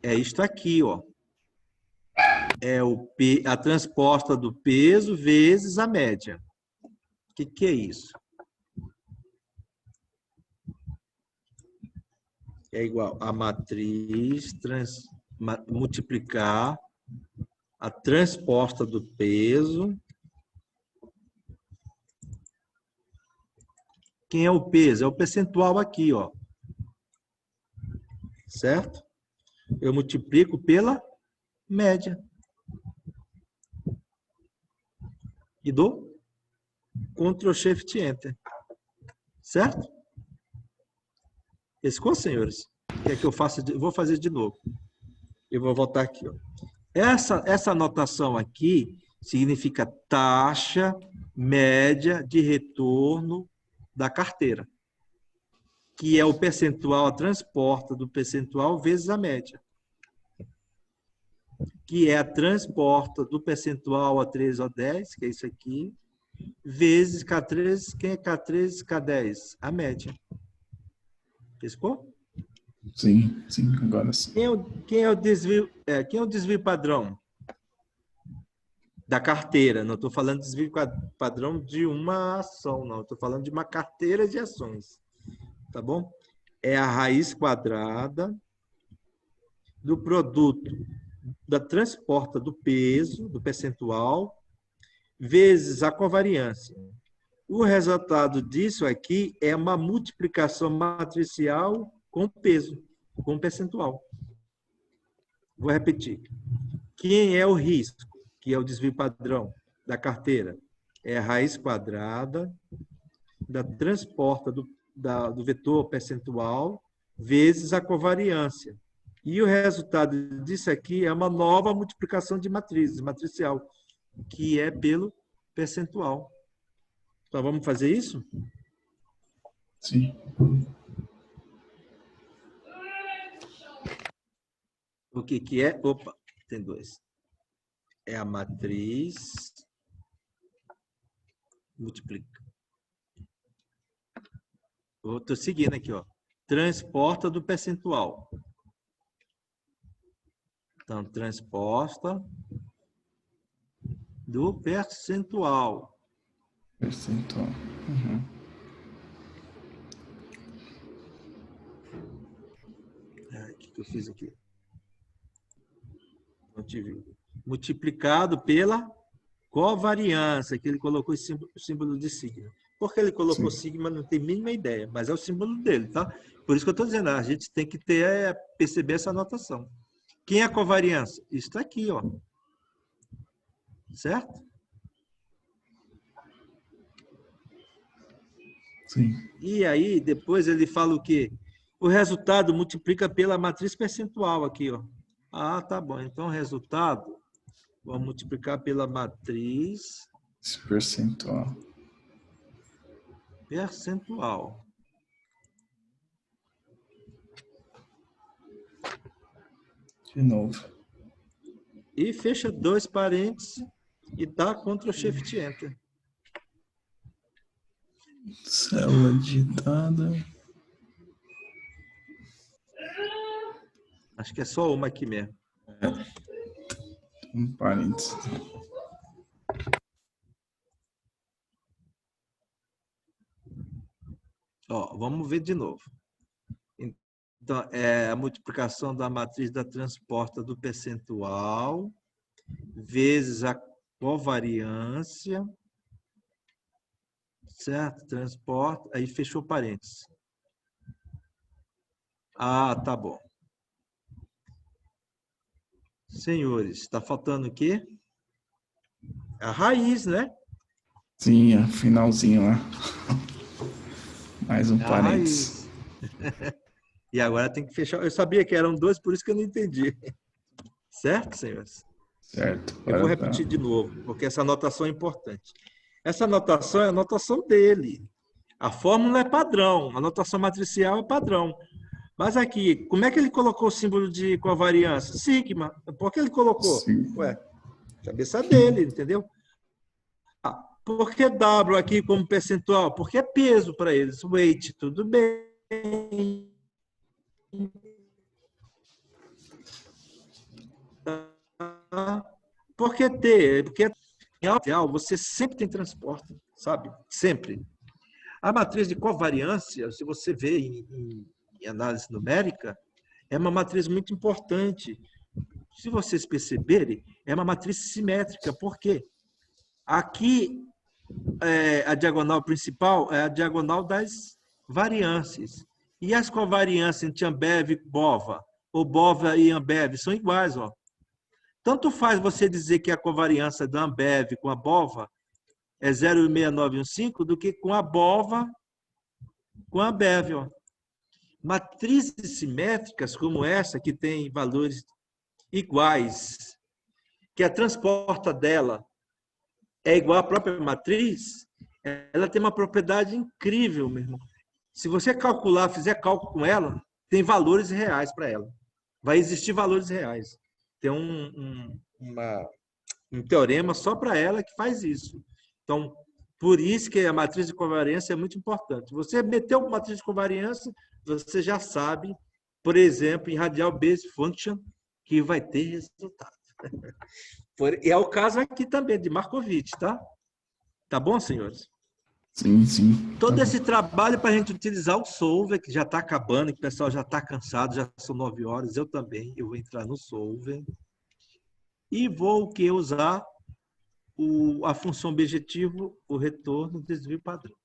É isto aqui, ó. É a transposta do peso vezes a média. O que é isso? É igual a matriz multiplicar a transposta do peso. Quem é o peso? É o percentual aqui, ó. Certo? Eu multiplico pela média. E dou Ctrl Shift Enter. Certo? Escou, senhores? Quer que eu faça? Vou fazer de novo. Eu vou voltar aqui, ó. Essa anotação aqui significa taxa média de retorno da carteira, que é o percentual, a transporta do percentual vezes a média, que é a transporta do percentual A3 ou 10, que é isso aqui, vezes K3, quem é K3, K10? A média. Pescou? Sim, sim, agora sim. Quem é o desvio padrão da carteira? Não estou falando de desvio padrão de uma ação, não. Estou falando de uma carteira de ações. Tá bom? É a raiz quadrada do produto da transporta do peso, do percentual, vezes a covariância. O resultado disso aqui é uma multiplicação matricial com peso, com percentual. Vou repetir. Quem é o risco, que é o desvio padrão da carteira? É a raiz quadrada da transporta do vetor percentual vezes a covariância. E o resultado disso aqui é uma nova multiplicação de matrizes, matricial, que é pelo percentual. Então, vamos fazer isso? Sim. O que é? Opa, tem dois. É a matriz multiplica. Estou seguindo aqui, ó. Transporta do percentual. Então, transposta do percentual. Percentual. Uhum. O que eu fiz aqui? Não te vi. Multiplicado pela covariância, que ele colocou o símbolo de sigma. Por que ele colocou sigma, não tem a mínima ideia, mas é o símbolo dele, tá? Por isso que eu estou dizendo, a gente tem que perceber essa anotação. Quem é a covariância? Isso está aqui, ó. Certo? Sim. E aí, depois ele fala o quê? O resultado multiplica pela matriz percentual aqui, ó. Ah, tá bom. Então, o resultado, vamos multiplicar pela matriz Esse percentual. percentual. De novo. E fecha 2 parênteses e dá Ctrl Shift Enter. Célula digitada. Acho que é só uma aqui mesmo. Um parênteses. Ó, vamos ver de novo. Então, é a multiplicação da matriz da transporta do percentual vezes a covariância, certo? Transporta, aí fechou parênteses. Ah, tá bom. Senhores, está faltando o quê? A raiz, né? Sim, é finalzinho lá. Mais um A parênteses. raiz. E agora tem que fechar. Eu sabia que eram 2, por isso que eu não entendi. Certo, senhores? Certo. Eu vou Agora tá. repetir de novo, porque essa anotação é importante. Essa anotação é a anotação dele. A fórmula é padrão, a anotação matricial é padrão. Mas aqui, como é que ele colocou o símbolo de covariância? Sigma. Por que ele colocou? Sim. Ué, cabeça dele, entendeu? Ah, por que W aqui como percentual? Porque é peso para eles. Weight, tudo bem. Por que T? Porque em algo você sempre tem transporte, sabe? Sempre. A matriz de covariância, se você vê em análise numérica, é uma matriz muito importante. Se vocês perceberem, é uma matriz simétrica. Por quê? Aqui, a diagonal principal é a diagonal das variâncias. E as covariâncias entre Ambev e Bova, ou Bova e Ambev, são iguais, ó. Tanto faz você dizer que a covariância da Ambev com a Bova é 0,6915 do que com a Bova com a Ambev, ó. Matrizes simétricas como essa, que tem valores iguais, que a transporta dela é igual à própria matriz, ela tem uma propriedade incrível, meu irmão. Se você calcular, fizer cálculo com ela, tem valores reais para ela. Vai existir valores reais. Tem um teorema só para ela que faz isso. Então, por isso que a matriz de covariância é muito importante. Você meteu uma matriz de covariância, você já sabe, por exemplo, em radial base function, que vai ter resultado. E é o caso aqui também de Markovitch, tá? Tá bom, senhores? Sim, sim. Todo Tá esse trabalho para a gente utilizar o Solver, que já está acabando, que o pessoal já está cansado, já são 9 horas, eu também, eu vou entrar no Solver. E vou usar a função objetivo, o retorno desvio padrão.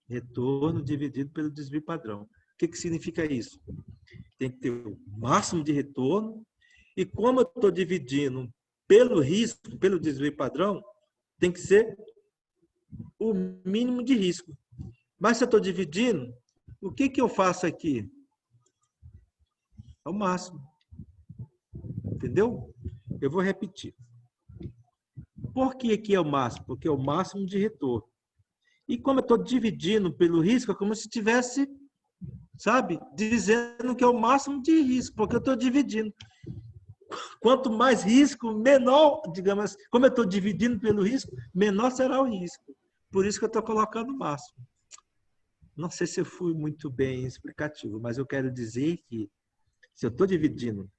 Retorno dividido pelo desvio padrão. O que significa isso? Tem que ter o máximo de retorno, e como eu estou dividindo pelo risco, pelo desvio padrão, tem que ser o mínimo de risco. Mas se eu estou dividindo, o que eu faço aqui? É o máximo. Entendeu? Eu vou repetir. Por que aqui é o máximo? Porque é o máximo de retorno. E como eu estou dividindo pelo risco, é como se estivesse, sabe, dizendo que é o máximo de risco, porque eu estou dividindo. Quanto mais risco, menor, digamos, como eu estou dividindo pelo risco, menor será o risco. Por isso que eu estou colocando o máximo. Não sei se eu fui muito bem explicativo, mas eu quero dizer que se eu estou dividindo,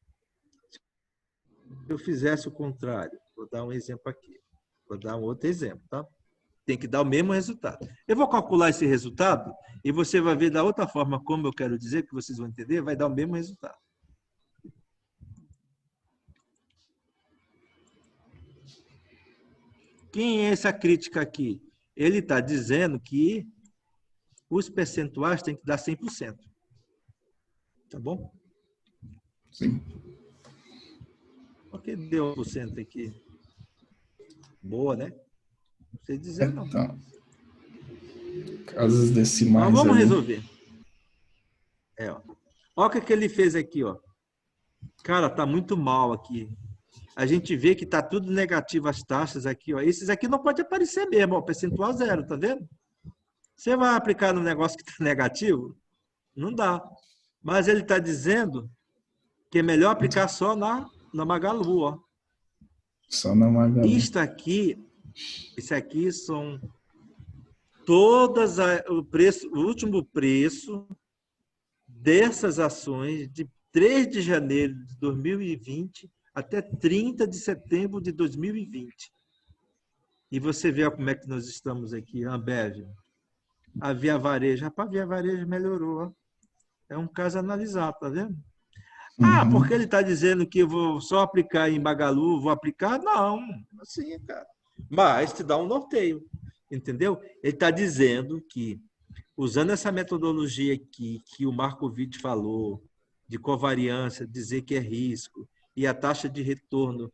se eu fizesse o contrário, vou dar um exemplo aqui, vou dar um outro exemplo, tá? Tem que dar o mesmo resultado. Eu vou calcular esse resultado e você vai ver da outra forma como eu quero dizer, que vocês vão entender, vai dar o mesmo resultado. Quem é essa crítica aqui? Ele está dizendo que os percentuais têm que dar 100%. Tá bom? Sim. Por que deu 1% aqui? Boa, né? Não sei dizer, não. Então, casas decimais Mas vamos ali. resolver. Ó. Olha o que ele fez aqui, ó. Cara, tá muito mal aqui. A gente vê que tá tudo negativo as taxas aqui, ó. Esses aqui não pode aparecer mesmo, ó, percentual zero, tá vendo? Você vai aplicar no negócio que tá negativo? Não dá. Mas ele está dizendo que é melhor aplicar só na Magalu, ó. Só na Magalu. Isto aqui, isso aqui são todas o último preço dessas ações de 3 de janeiro de 2020 até 30 de setembro de 2020. E você vê como é que nós estamos aqui, Ambev, a Via Varejo. Rapaz, a Via Varejo melhorou, ó. É um caso analisado, tá vendo? Ah, porque ele está dizendo que eu vou só aplicar em Magalu, vou aplicar? Não, assim, cara. Mas te dá um norteio, entendeu? Ele está dizendo que, usando essa metodologia aqui, que o Markovic falou, de covariância, dizer que é risco, e a taxa de retorno,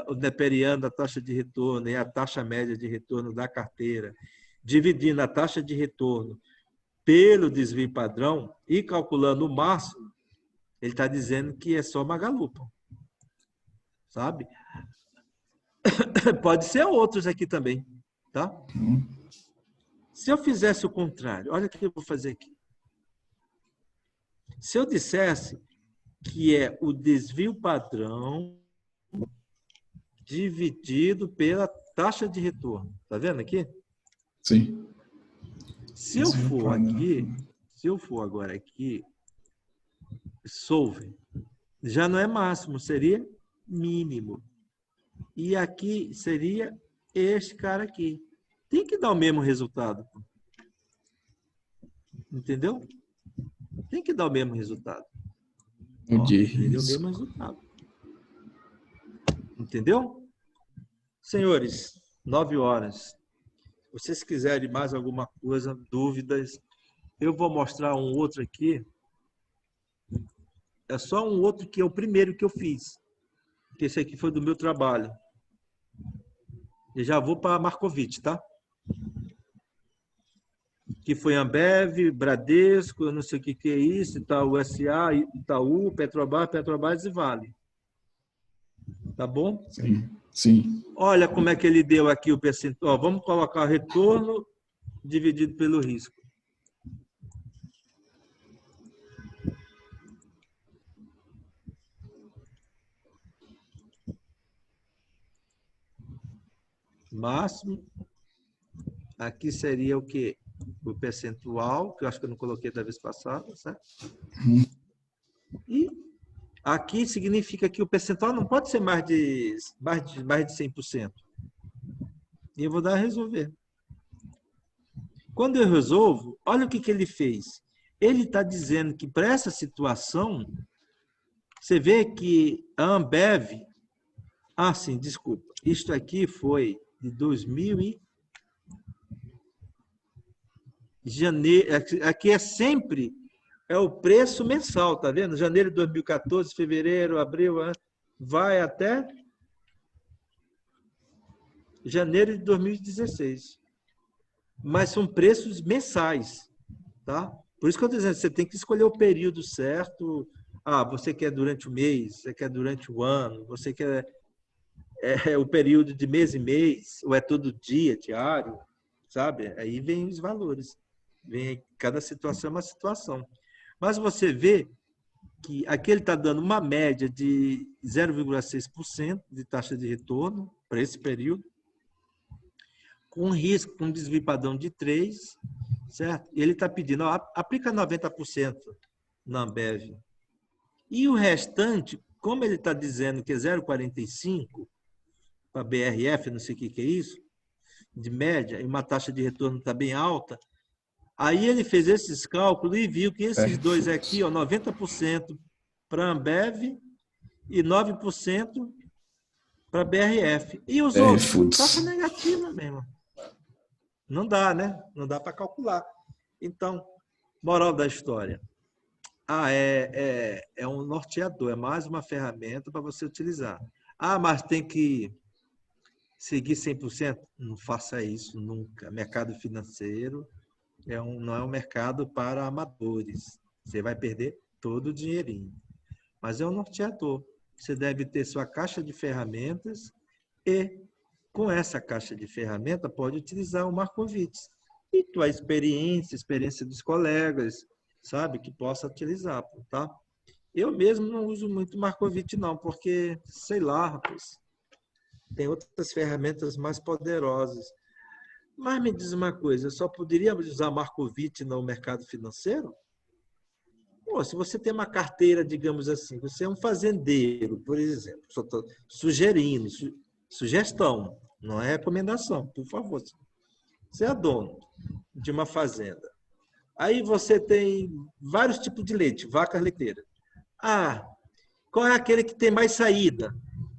o neperiano, a taxa de retorno e a taxa média de retorno da carteira, dividindo a taxa de retorno pelo desvio padrão e calculando o máximo, ele está dizendo que é só Magalu, pô. Sabe? Pode ser outros aqui também, tá? Se eu fizesse o contrário, olha o que eu vou fazer aqui. Se eu dissesse que é o desvio padrão dividido pela taxa de retorno, tá vendo aqui? Sim. Se eu for aqui, se eu for agora aqui, solve, já não é máximo, seria mínimo. E aqui seria este cara aqui. Tem que dar o mesmo resultado. Entendeu? Tem que dar o mesmo resultado. Ó, deu o mesmo resultado. Entendeu? Senhores, 9 horas. Se vocês quiserem mais alguma coisa, dúvidas, eu vou mostrar um outro aqui. É só um outro que é o primeiro que eu fiz. Esse aqui foi do meu trabalho. E já vou para Markovic, tá? Que foi Ambev, Bradesco, eu não sei o que é isso, Itaú SA, Itaú, Petrobras e Vale. Tá bom? Sim, sim. Olha como é que ele deu aqui o percentual. Vamos colocar retorno dividido pelo risco. Máximo. Aqui seria o quê? O percentual, que eu acho que eu não coloquei da vez passada, certo? E aqui significa que o percentual não pode ser mais de 100%. E eu vou dar a resolver. Quando eu resolvo, olha o que ele fez. Ele está dizendo que para essa situação, você vê que a Ambev... Ah, sim, desculpa. Isto aqui foi de 2000 e... Janeiro, aqui é sempre o preço mensal, tá vendo? Janeiro de 2014, fevereiro, abril, vai até janeiro de 2016. Mas são preços mensais, tá? Por isso que eu estou dizendo, você tem que escolher o período certo. Ah, você quer durante o mês, você quer durante o ano, você quer o período de mês em mês, ou é todo dia, diário, sabe? Aí vem os valores. Vem, cada situação é uma situação. Mas você vê que aqui ele está dando uma média de 0,6% de taxa de retorno para esse período, com risco, com desvio padrão de 3%, certo? E ele está pedindo, ó, aplica 90% na Ambev. E o restante, como ele está dizendo que é 0,45% para BRF, não sei o que é isso, de média, e uma taxa de retorno está bem alta, aí ele fez esses cálculos e viu que esses dois aqui, ó, 90% para a Ambev e 9% para a BRF. E os outros? Taxa negativa mesmo. Não dá, né? Não dá para calcular. Então, moral da história. É um norteador, é mais uma ferramenta para você utilizar. Ah, mas tem que seguir 100%? Não faça isso nunca. Mercado financeiro não é um mercado para amadores. Você vai perder todo o dinheirinho. Mas é um norteador. Você deve ter sua caixa de ferramentas e, com essa caixa de ferramenta, pode utilizar o Markowitz. E tua experiência dos colegas, sabe, que possa utilizar, tá? Eu mesmo não uso muito Markowitz, não, porque, sei lá, rapaz, tem outras ferramentas mais poderosas. Mas me diz uma coisa, só poderíamos usar Markowitz no mercado financeiro? Pô, se você tem uma carteira, digamos assim, você é um fazendeiro, por exemplo, só estou sugerindo, sugestão, não é recomendação, por favor. Você é dono de uma fazenda. Aí você tem vários tipos de leite, vacas leiteiras. Ah, qual é aquele que tem mais saída?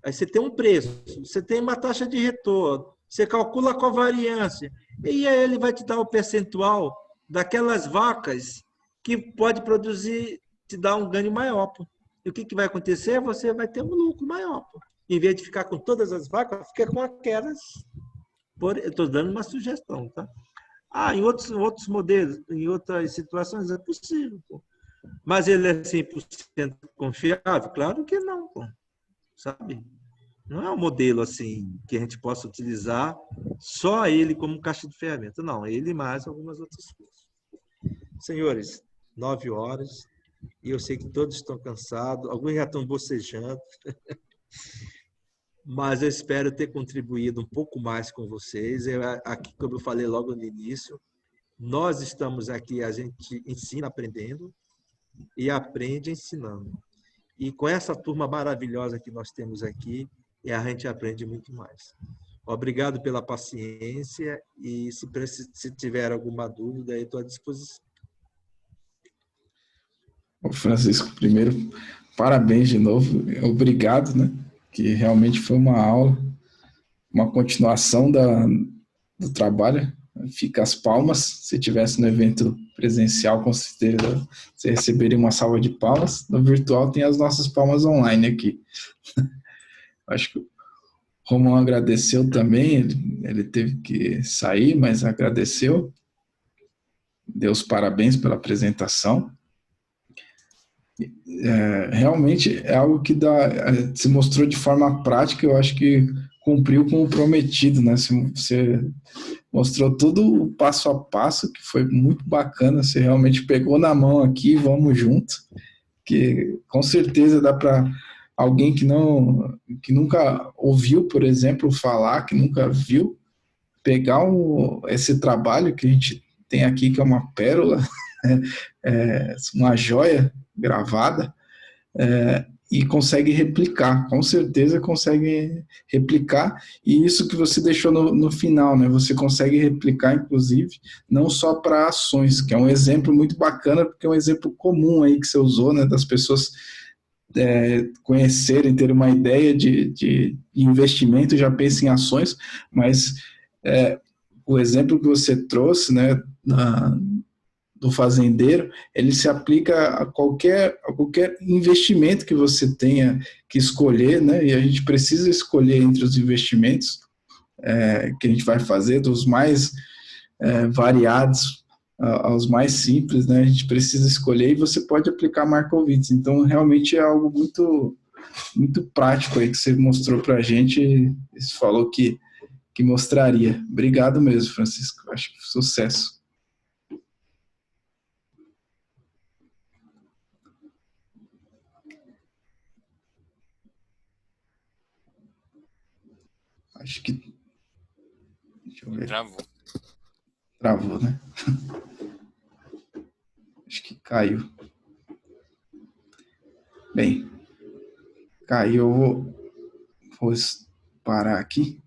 Aí você tem um preço, você tem uma taxa de retorno, você calcula com a variância, e aí ele vai te dar o percentual daquelas vacas que pode produzir, te dar um ganho maior. Pô. E o que vai acontecer? Você vai ter um lucro maior. Pô. Em vez de ficar com todas as vacas, fica com aquelas. Eu estou dando uma sugestão, tá? Ah, em outros modelos, em outras situações é possível, pô. Mas ele é 100% confiável? Claro que não, pô. Sabe? Não é um modelo assim que a gente possa utilizar só ele como caixa de ferramenta. Não, ele e mais algumas outras coisas. Senhores, 9 horas, e eu sei que todos estão cansados, alguns já estão bocejando, mas eu espero ter contribuído um pouco mais com vocês. Aqui, como eu falei logo no início, nós estamos aqui, a gente ensina aprendendo e aprende ensinando. E com essa turma maravilhosa que nós temos aqui, a gente aprende muito mais. Obrigado pela paciência e se tiver alguma dúvida, eu estou à disposição. Francisco, primeiro, parabéns de novo, obrigado, né? Que realmente foi uma aula, uma continuação do trabalho. Fica as palmas. Se tivesse no evento presencial, com certeza você receberia uma salva de palmas. No virtual tem as nossas palmas online aqui. Acho que o Romão agradeceu também, ele teve que sair, mas agradeceu. Deu os parabéns pela apresentação. Realmente é algo que se mostrou de forma prática, eu acho que cumpriu com o prometido, né? Você mostrou tudo o passo a passo, que foi muito bacana, você realmente pegou na mão aqui, vamos junto, que com certeza dá para alguém que nunca ouviu, por exemplo, falar, que nunca viu, pegar esse trabalho que a gente tem aqui, que é uma pérola, uma joia gravada, e consegue replicar, com certeza consegue replicar, e isso que você deixou no final, né? Você consegue replicar, inclusive, não só para ações, que é um exemplo muito bacana, porque é um exemplo comum aí que você usou, né? Das pessoas conhecerem, ter uma ideia de investimento, já pensam em ações, mas o exemplo que você trouxe, né? Do fazendeiro, ele se aplica a qualquer investimento que você tenha que escolher, né? E a gente precisa escolher entre os investimentos que a gente vai fazer, dos mais variados aos mais simples, né? A gente precisa escolher e você pode aplicar Markowitz. Então, realmente é algo muito, muito prático aí que você mostrou para a gente. Você falou que mostraria. Obrigado mesmo, Francisco. Acho que sucesso. Acho que... Deixa eu ver. Travou, né? Acho que caiu. Bem, caiu. Eu vou parar aqui.